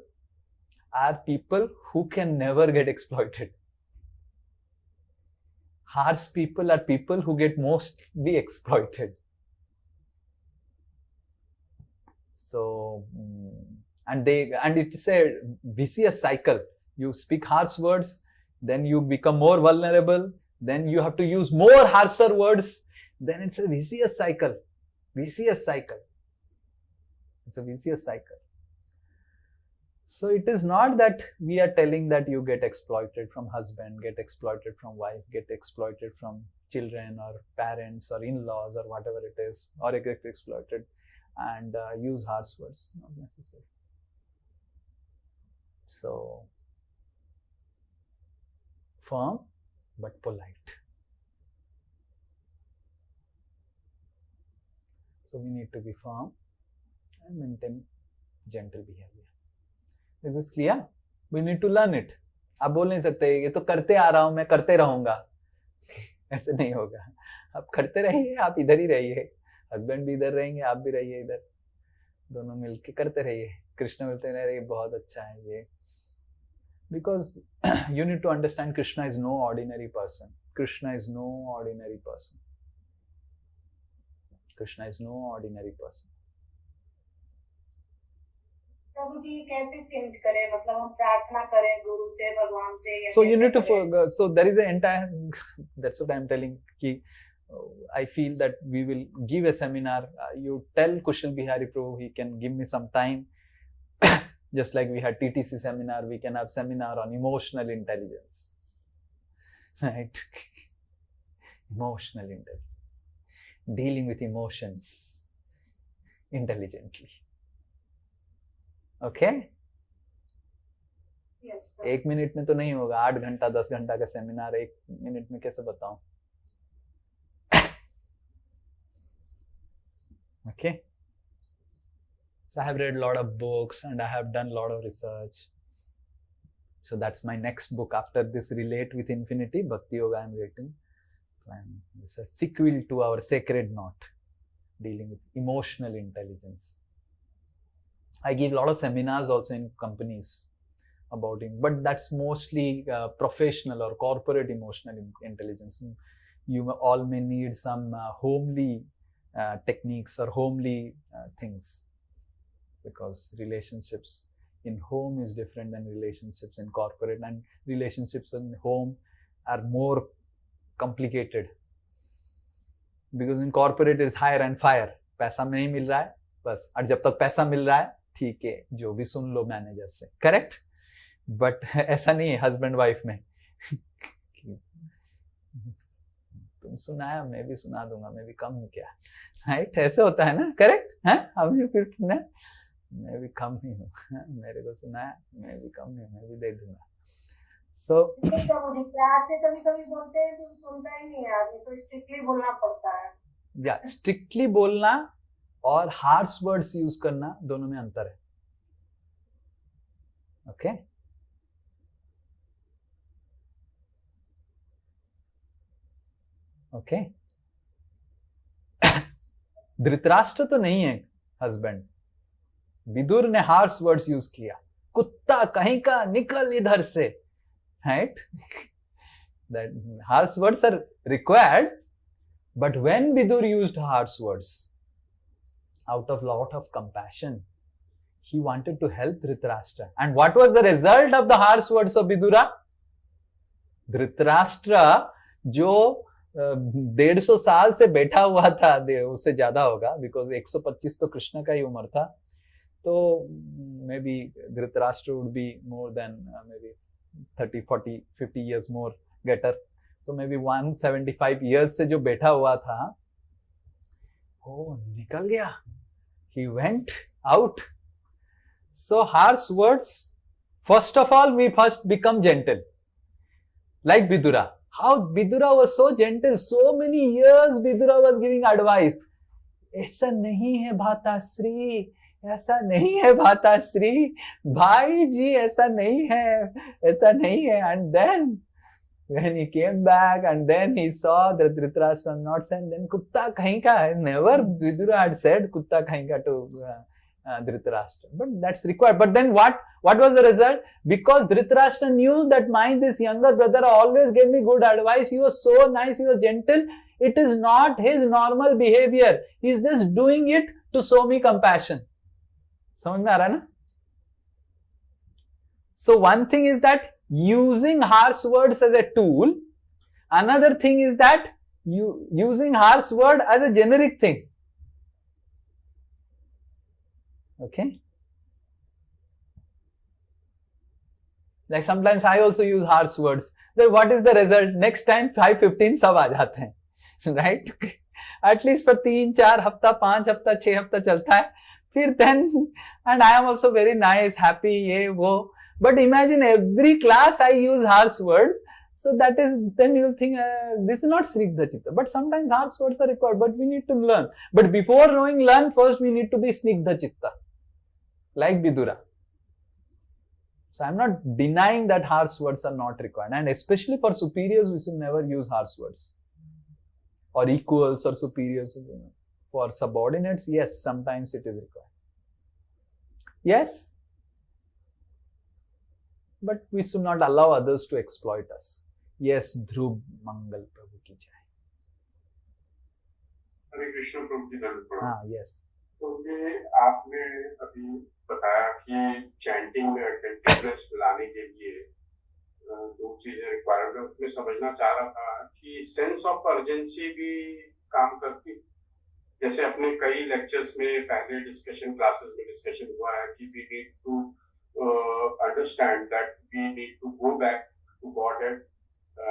are people who can never get exploited. Harsh people are people who get mostly exploited. So, and it's a vicious cycle. You speak harsh words, then you become more vulnerable, then you have to use more harsher words, then it's a vicious cycle. Vicious cycle. It's a vicious cycle. So it is not that we are telling that you get exploited from husband, get exploited from wife, get exploited from children or parents or in-laws or whatever it is, or get exploited and use harsh words. Not necessary. So, firm but polite. So we need to be firm and maintain gentle behavior. Is this clear? We need to learn it. आप बोल नहीं सकते ये तो करते आ रहा हूं मैं, करते रहूंगा, ऐसे नहीं होगा। आप करते रहिए, आप इधर ही रहिए, हस्बैंड भी इधर रहेंगे, आप भी रहिए इधर, दोनों मिलके करते रहिए, कृष्ण मिलते रहिए, बहुत अच्छा है ये। Because you need to understand Krishna is no ordinary person. Krishna is no ordinary person. Krishna is no ordinary person. प्रभु जी कैसे चेंज करें, मतलब हम प्रार्थना करें गुरु से, भगवान से? So you need to so there is an entire that's what I'm telling कि I feel that we will give a seminar. You tell Kushal Bihari Prabhu he can give me some time. Just like we had TTC seminar, we can have seminar on emotional intelligence. Right? Emotional intelligence. Dealing with emotions intelligently. Okay? Yes, 1 minute में तो नहीं होगा, 8 घंटा 10 घंटा का seminar 1 minute में कैसे बताऊं? Okay. So I have read a lot of books and I have done a lot of research. So that's my next book after this, Relate with Infinity, Bhakti Yoga I am writing. And it's a sequel to our Sacred Knot, dealing with emotional intelligence. I give a lot of seminars also in companies about it, but that's mostly professional or corporate emotional intelligence. You all may need some homely techniques or homely things, because relationships in home is different than relationships in corporate, and relationships in home are more complicated, because in corporate it is hire and fire. पैसा नहीं मिल रहा है बस, और जब तक पैसा मिल रहा है ठीक है, जो भी सुन लो मैनेजर से, करेक्ट? बट ऐसा नहीं है हस्बैंड वाइफ में। तुम सुनाया मैं भी सुना दूंगा, मैं भी कम हूँ क्या, राइट? ऐसे होता है ना, करेक्ट है? हम यू फिर मैं भी कम ही हूँ, मेरे को सुनाया मैं भी कम ही, मैं भी दे दूंगा। So प्यार से कभी कभी बोलते हैं तो सुनता ही नहीं है आदमी, तो स्ट्रिक्टली बोलना पड़ता है। या स्ट्रिक्टली बोलना और हार्श वर्ड्स यूज करना, दोनों में अंतर है। ओके ओके धृतराष्ट्र तो नहीं है हस्बैंड, विदुर ने हार्श वर्ड्स यूज किया, कुत्ता कहीं का निकल इधर से, right? That harsh words are required, but when Vidur used harsh words out of lot of compassion, he wanted to help Dhritarashtra. And what was the result of the harsh words of Vidura? Dhritarashtra, जो 150 साल से बैठा हुआ था, उससे ज्यादा होगा, because 125 तो कृष्ण का ही उम्र था, तो maybe Dhritarashtra would be more than maybe 30, 40, 50 years more getter. So maybe 175 years से जो बैठा हुआ था, वो निकल गया. He went out. So harsh words, first of all, we first become gentle. Like Vidura. How Vidura was so gentle. So many years Vidura was giving advice. ऐसा नहीं है भाताश्री, ऐसा नहीं है भाताश्री, भाई जी ऐसा नहीं है, ऐसा नहीं है. And then when he came back and then he saw that Dhritarashtra was not sent, then kutta kahin ka, never Vidura had said kutta kahin ka to Dhritarashtra. But that's required. But then what was the result? Because Dhritarashtra knew that this younger brother always gave me good advice, he was so nice, he was gentle, it is not his normal behavior, he is just doing it to show me compassion. समझ में आ रहा है ना? So one thing is that using harsh words as a tool. Another thing is that using harsh word as a generic thing. Okay? Like sometimes I also use harsh words. Then what is the result? Next time 5-15 सब आ जाते हैं. Right? At least for 3-4 हफ्ता, 5 हफ्ता, 6 हफ्ता चलता है. फिर then, and I am also very nice, happy, ये वो. But imagine every class I use harsh words. So that is, then you think, this is not Snigdha Chitta. But sometimes harsh words are required, but we need to learn. But before learn, first we need to be Snigdha Chitta. Like Vidura. So I am not denying that harsh words are not required. And especially for superiors, we should never use harsh words. Or equals or superiors. For subordinates, yes, sometimes it is required. Yes. But we should not allow others to exploit us. Yes, Dhruv Mangal Prabhu ki jai. हरे कृष्ण प्रभु जी धन्यवाद. हाँ, yes. तो ये आपने अभी बताया कि chanting में attentiveness लाने के लिए दो चीजें रिक्वायर्ड है. उसमें समझना चाह रहा था कि सेंस ऑफ अर्जेंसी भी काम करती. जैसे अपने कई लेक्चर्स में पहले डिस्कशन क्लासेस में डिस्कशन हुआ है कि we need to understand that we need to go back to Godhead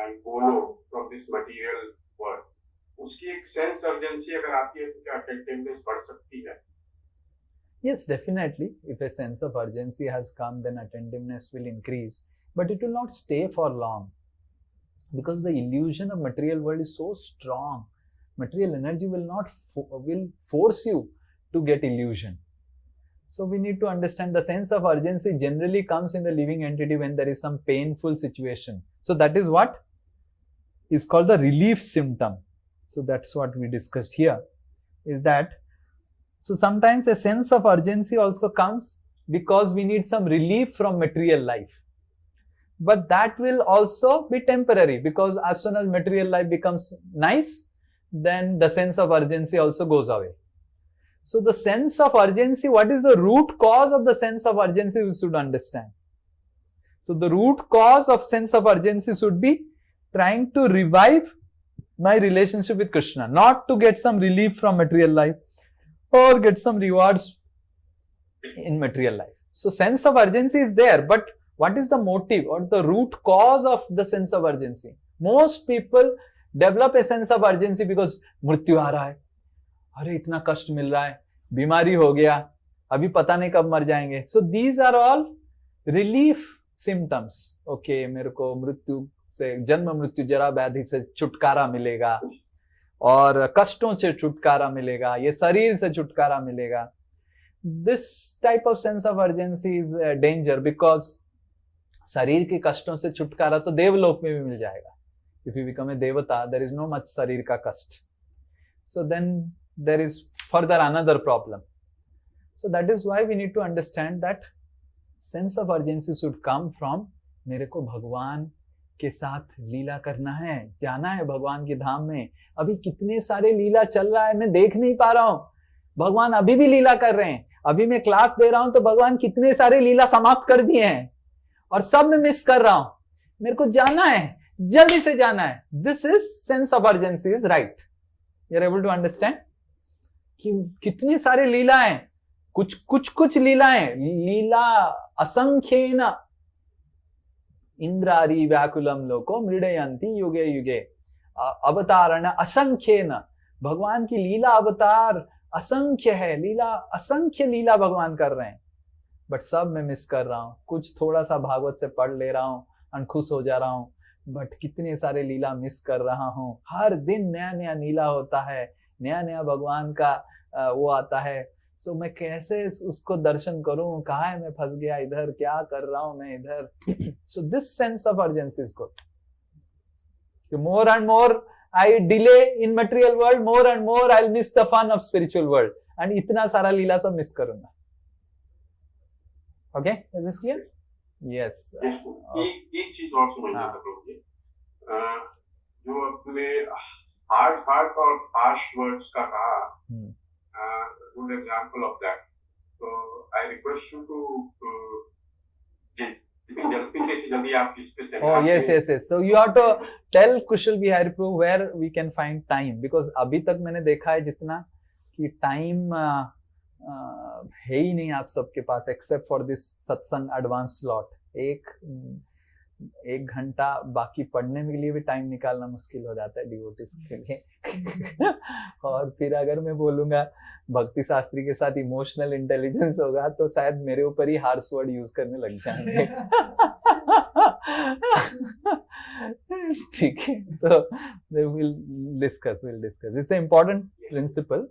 and follow from this material world. उसकी एक सेंस अर्जेंसी अगर आती है तो क्या अटेंटिवनेस बढ़ सकती है? Yes, definitely. If a sense of urgency has come, then attentiveness will increase. But it will not stay for long. Because the illusion of material world is so strong. Material energy will force you to get illusion. So we need to understand the sense of urgency generally comes in the living entity when there is some painful situation. So that is what is called the relief symptom. So that's what we discussed here, is that so sometimes a sense of urgency also comes because we need some relief from material life. But that will also be temporary, because as soon as material life becomes nice, then the sense of urgency also goes away. So the sense of urgency, what is the root cause of the sense of urgency, we should understand. So the root cause of sense of urgency should be trying to revive my relationship with Krishna, not to get some relief from material life or get some rewards in material life. So sense of urgency is there, but what is the motive or the root cause of the sense of urgency? Most people develop a sense of urgency because मृत्यु आ रहा है, अरे इतना कष्ट मिल रहा है, बीमारी हो गया, अभी पता नहीं कब मर जाएंगे. So these are all relief symptoms. Okay, मेरे को मृत्यु से, जन्म मृत्यु जरा व्याधि से छुटकारा मिलेगा और कष्टों से छुटकारा मिलेगा, ये शरीर से छुटकारा मिलेगा. This type of sense of urgency is a danger, because शरीर के कष्टों से छुटकारा तो देवलोक में भी मिल जाएगा. If you become a devata, there is no much शरीर का कष्ट. So then there is further another problem. So that is why we need to understand that sense of urgency should come from मेरे को भगवान के साथ लीला करना है, जाना है भगवान के धाम में. अभी कितने सारे लीला चल रहा है, मैं देख नहीं पा रहा हूं. भगवान अभी भी लीला कर रहे हैं. अभी मैं क्लास दे रहा हूं तो भगवान कितने सारे लीला समाप्त कर दिए हैं और सब मैं मिस कर रहा हूं. मेरे को जाना है, जल्दी से जाना है. This is sense of urgency is right. You are able to understand कि कितनी सारे लीला हैं, कुछ लीलाएं, लीला असंख्येन इंद्रारी व्याकुलम लोको मृडयंती युगे युगे. अवतारण असंख्येन, भगवान की लीला अवतार असंख्य है, लीला असंख्य लीला भगवान कर रहे हैं, बट सब मैं मिस कर रहा हूं. कुछ थोड़ा सा भागवत से पढ़ ले रहा हूं और खुश हो जा रहा हूं, बट कितने सारे लीला मिस कर रहा हूं. हर दिन नया नया लीला होता है, नया नया भगवान का वो आता है. सो मैं कैसे उसको दर्शन करूं, कहाँ है मैं फंस गया इधर, क्या कर रहा हूं मैं इधर. So this sense of urgency is good. More and more I delay in material world, more and more I'll miss the fun of spiritual world. And इतना सारा लीला सब मिस करूंगा. Okay, is this clear? Yes. एक चीज और समझना था प्रभु जी, जो अपने hard और harsh words का कहा, good example of that. So I request you to Oh yes. So you have to tell Kushal Bihari Prabhu where we can find time, because अभी तक मैंने देखा है जितना कि टाइम है ही नहीं आप सबके पास, एक्सेप्ट फॉर दिस सत्संग एडवांस स्लॉट. एक घंटा बाकी पढ़ने के लिए भी टाइम निकालना मुश्किल हो जाता है डिवोटीज के लिए. और फिर अगर मैं बोलूंगा भक्ति शास्त्री के साथ इमोशनल इंटेलिजेंस होगा तो शायद मेरे ऊपर ही हार्श वर्ड यूज करने लग जाएंगे. ठीक है, so we'll discuss. It's an important principle.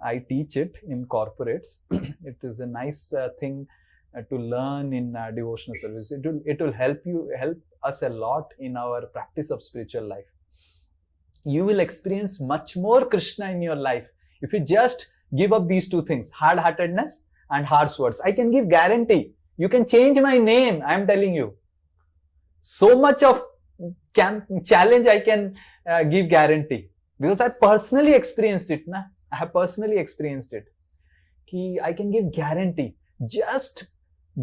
I teach it in corporates. It is a nice thing to learn in devotional service. It will help us a lot in our practice of spiritual life. You will experience much more Krishna in your life if you just give up these two things, hard-heartedness and harsh words. I can give guarantee. You can change my name, I am telling you. So much of challenge I can give guarantee, because I personally experienced it. I have personally experienced it. I can give guarantee. Just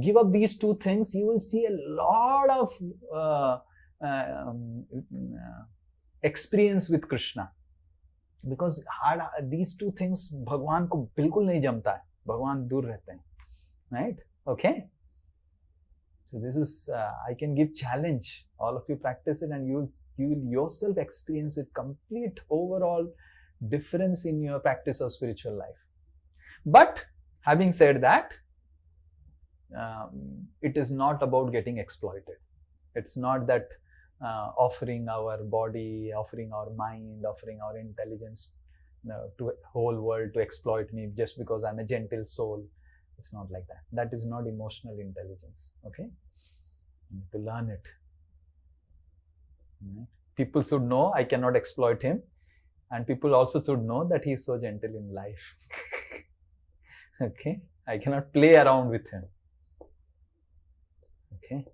give up these two things, you will see a lot of experience with Krishna. Because these two things भगवान को बिल्कुल नहीं जमता है, भगवान दूर रहते हैं, right? Okay. So this is I can give challenge. All of you practice it, and you will yourself experience it, complete overall difference in your practice of spiritual life. But having said that, it is not about getting exploited. It's not that offering our body, offering our mind, offering our intelligence to whole world to exploit me just because I'm a gentle soul. It's not like that. That is not emotional intelligence. Okay, you need to learn it. People should know I cannot exploit him, and people also should know that he is so gentle in life. Okay, I cannot play around with him. Okay,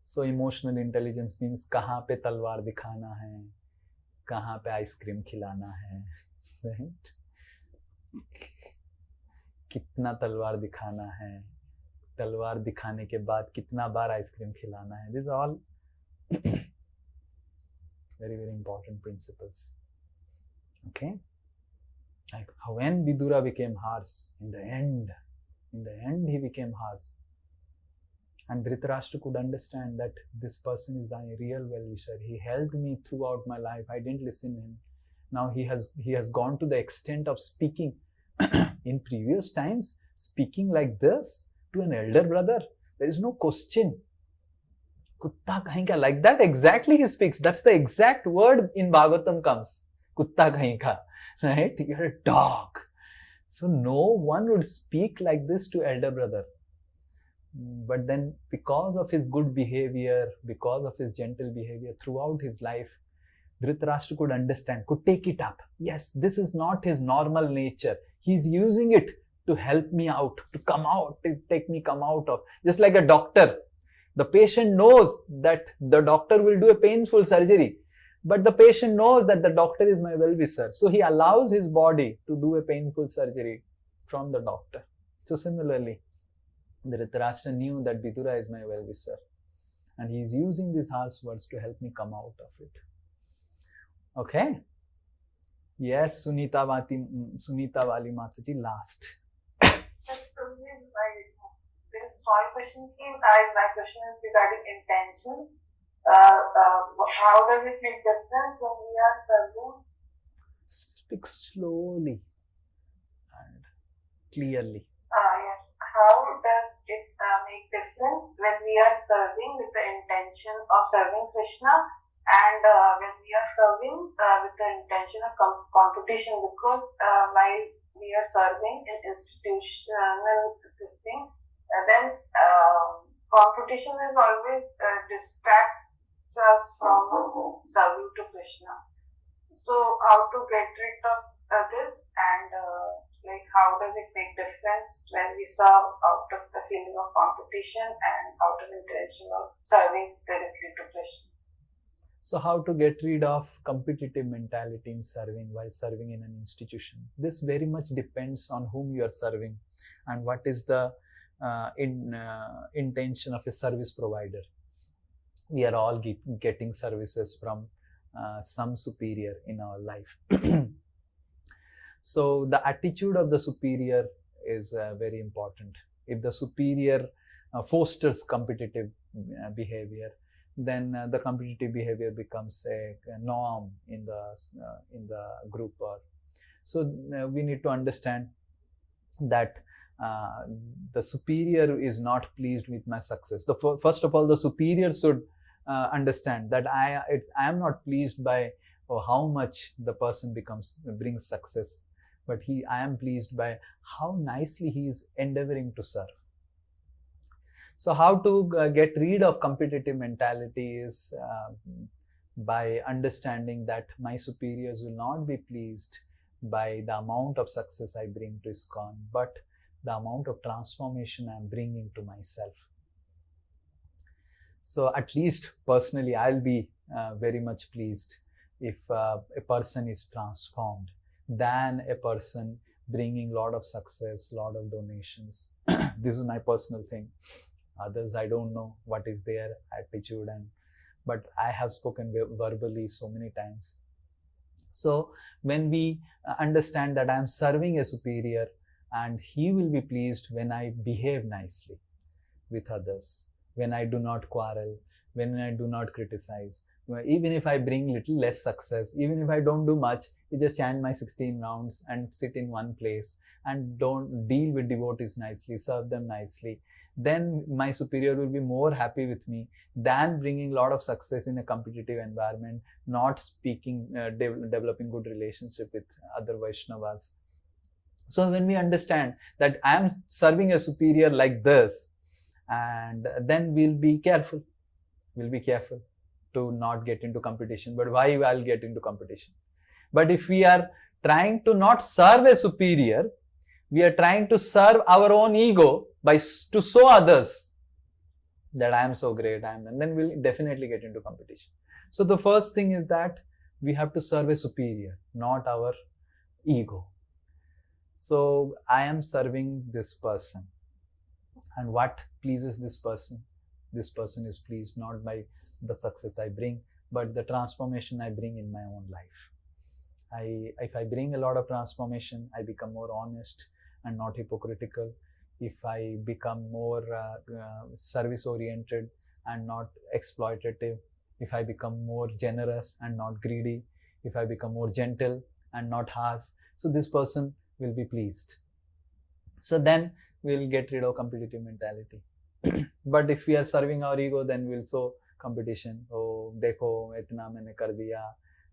so emotional intelligence means कहाँ पे तलवार दिखाना है, कहाँ पे ice cream खिलाना है, right? कितना तलवार दिखाना है, तलवार दिखाने के बाद कितना बार आइसक्रीम खिलाना है. These are all very, very important principles. Okay, like when Vidura became harsh, in the end he became harsh, and Dhritarashtra could understand that this person is a real well-wisher. He helped me throughout my life. I didn't listen to him. Now he has gone to the extent of speaking in previous times, speaking like this to an elder brother. There is no question. Kutta kahin ka, like that exactly he speaks. That's the exact word in Bhagavatam comes. Kutta kahin ka, right? You're a dog. So no one would speak like this to elder brother. But then because of his good behavior, because of his gentle behavior throughout his life, Dhritarashtra could understand, could take it up. Yes, this is not his normal nature. He's using it to help me out, to come out, to take me come out of. Just like a doctor. The patient knows that the doctor will do a painful surgery, but the patient knows that the doctor is my well-wisher. So he allows his body to do a painful surgery from the doctor. So similarly, Dhritarashtra knew that Vidura is my well-wisher, and he is using these harsh words to help me come out of it. Okay? Yes, Sunita Wali Mataji, last. Small question came. My question is regarding intention. How does it make difference when we are serving? Speak slowly and clearly. Yes. How does it make difference when we are serving with the intention of serving Krishna and when we are serving with the intention of competition? Because while we are serving in institutional thing, then competition is always distracts us from serving to Krishna. So how to get rid of this, and like how does it make difference when we serve out of the feeling of competition and out of intention of serving directly to Krishna? So how to get rid of competitive mentality in serving while serving in an institution? This very much depends on whom you are serving and what is the intention of a service provider. We are all getting services from some superior in our life. So the attitude of the superior is very important. If the superior fosters competitive behavior, then the competitive behavior becomes a norm in the group. So we need to understand that the superior is not pleased with my success. First of all, the superior should understand that I am not pleased by how much the person brings success, but I am pleased by how nicely he is endeavoring to serve. So how to get rid of competitive mentality is by understanding that my superiors will not be pleased by the amount of success I bring to ISKCON, but the amount of transformation I am bringing to myself. So at least personally, I'll be very much pleased if a person is transformed than a person bringing a lot of success, lot of donations. This is my personal thing. Others, I don't know what is their attitude, but I have spoken verbally so many times. So when we understand that I am serving a superior and he will be pleased when I behave nicely with others, when I do not quarrel, when I do not criticize. Even if I bring little less success, even if I don't do much, I just chant my 16 rounds and sit in one place and don't deal with devotees nicely, serve them nicely, then my superior will be more happy with me than bringing a lot of success in a competitive environment, not speaking, developing good relationship with other Vaishnavas. So when we understand that I am serving a superior like this, and then we'll be careful to not get into competition. But why I'll get into competition? But if we are trying to not serve a superior, we are trying to serve our own ego to show others that I am so great, and then we'll definitely get into competition. So the first thing is that we have to serve a superior, not our ego. So I am serving this person, and what pleases this person? This person is pleased not by the success I bring, but the transformation I bring in my own life. If I bring a lot of transformation, I become more honest and not hypocritical. If I become more service oriented and not exploitative, if I become more generous and not greedy, if I become more gentle and not harsh, so this person will be pleased. So then we'll get rid of competitive mentality. But if we are serving our ego, then we'll show competition. Oh, dekho, itna maine kar diya,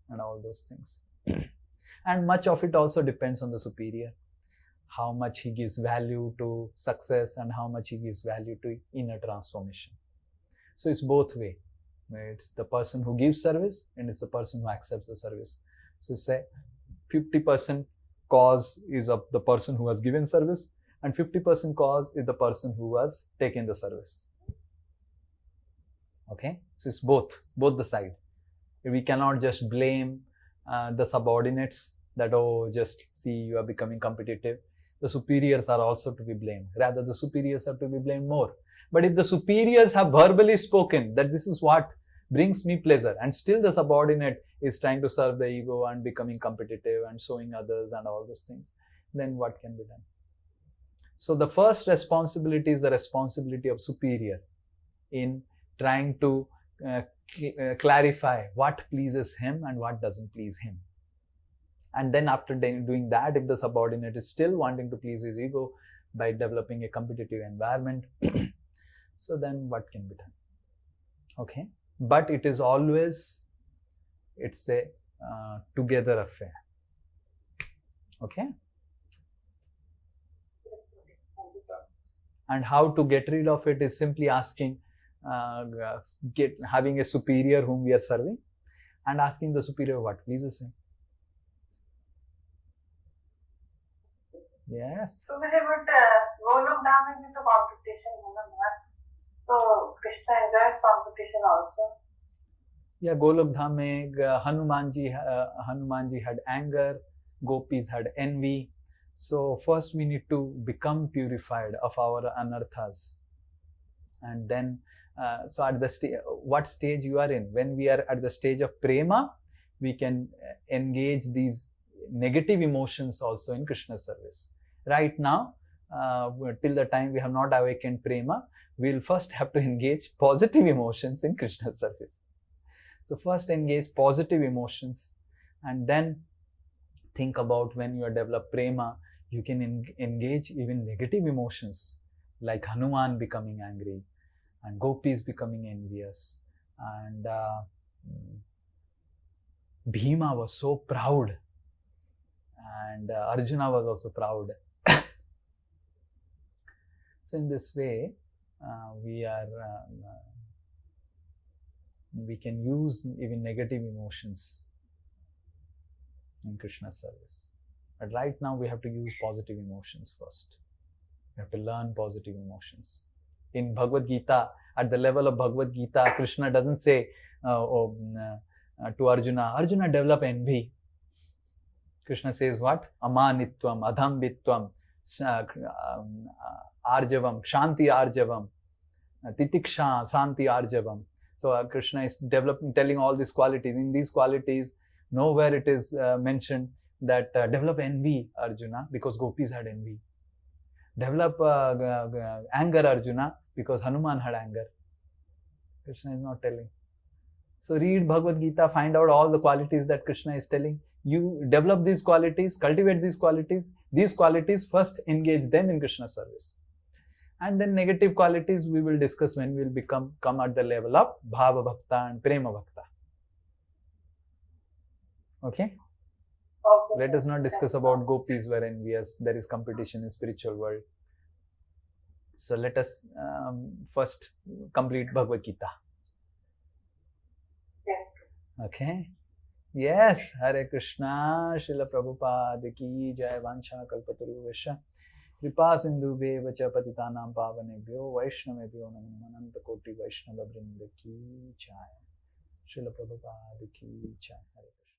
and all those things. And much of it also depends on the superior, how much he gives value to success and how much he gives value to inner transformation. So it's both way. It's the person who gives service and it's the person who accepts the service. So say 50% cause is of the person who has given service, and 50% cause is the person who has taken the service. Okay, so it's both the side. We cannot just blame the subordinates that, oh, just see, you are becoming competitive. The superiors are also to be blamed. Rather, the superiors are to be blamed more. But if the superiors have verbally spoken that this is what brings me pleasure, and still the subordinate is trying to serve the ego and becoming competitive and showing others and all those things, then what can be done? So the first responsibility is the responsibility of superior in trying to clarify what pleases him and what doesn't please him. And then after doing that, if the subordinate is still wanting to please his ego by developing a competitive environment, so then what can be done? Okay, but it is always, it's a together affair. Okay. And how to get rid of it is simply asking, having a superior whom we are serving and asking the superior what pleases him. Yes. So but Golok Dham is the competition, so Krishna enjoys competition also. Yeah, Golok Dham mein Hanumanji had anger, gopis had envy. So first we need to become purified of our anarthas, and then so at the what stage you are in? When we are at the stage of prema, we can engage these negative emotions also in Krishna service. Right now, till the time we have not awakened prema, we'll first have to engage positive emotions in Krishna service. So first engage positive emotions, and then think about when you develop prema, you can engage even negative emotions like Hanuman becoming angry and gopis becoming envious, and Bhima was so proud, and Arjuna was also proud. So in this way, we can use even negative emotions in Krishna service. But right now we have to use positive emotions first. We have to learn positive emotions. In Bhagavad Gita, at the level of Bhagavad Gita, Krishna doesn't say to Arjuna, develop envy. Krishna says what? Amanitvam, adhambitvam, arjavam, shanti arjavam, titiksha, santi arjavam. So Krishna is telling all these qualities. In these qualities, nowhere it is mentioned that develop envy, Arjuna, because gopis had envy. Develop anger, Arjuna, because Hanuman had anger. Krishna is not telling. So read Bhagavad Gita, find out all the qualities that Krishna is telling. You develop these qualities, cultivate these qualities. These qualities, first engage them in Krishna service. And then negative qualities we will discuss when we will come at the level of Bhava Bhakta and Prema Bhakta. Okay? Let us not discuss about gopis wherein there is competition in spiritual world. So let us first complete Bhagavad Gita. Okay? Yes. Hare Krishna. Srila Prabhupada ki jai. Vancha kalpataruvasya kripa sindhubhe vacha patitanam pavanebhyo vaishnavebhyo namo ananta koti vaishnava vrinda ki jai. Srila Prabhupada ki jai. Hare Krishna.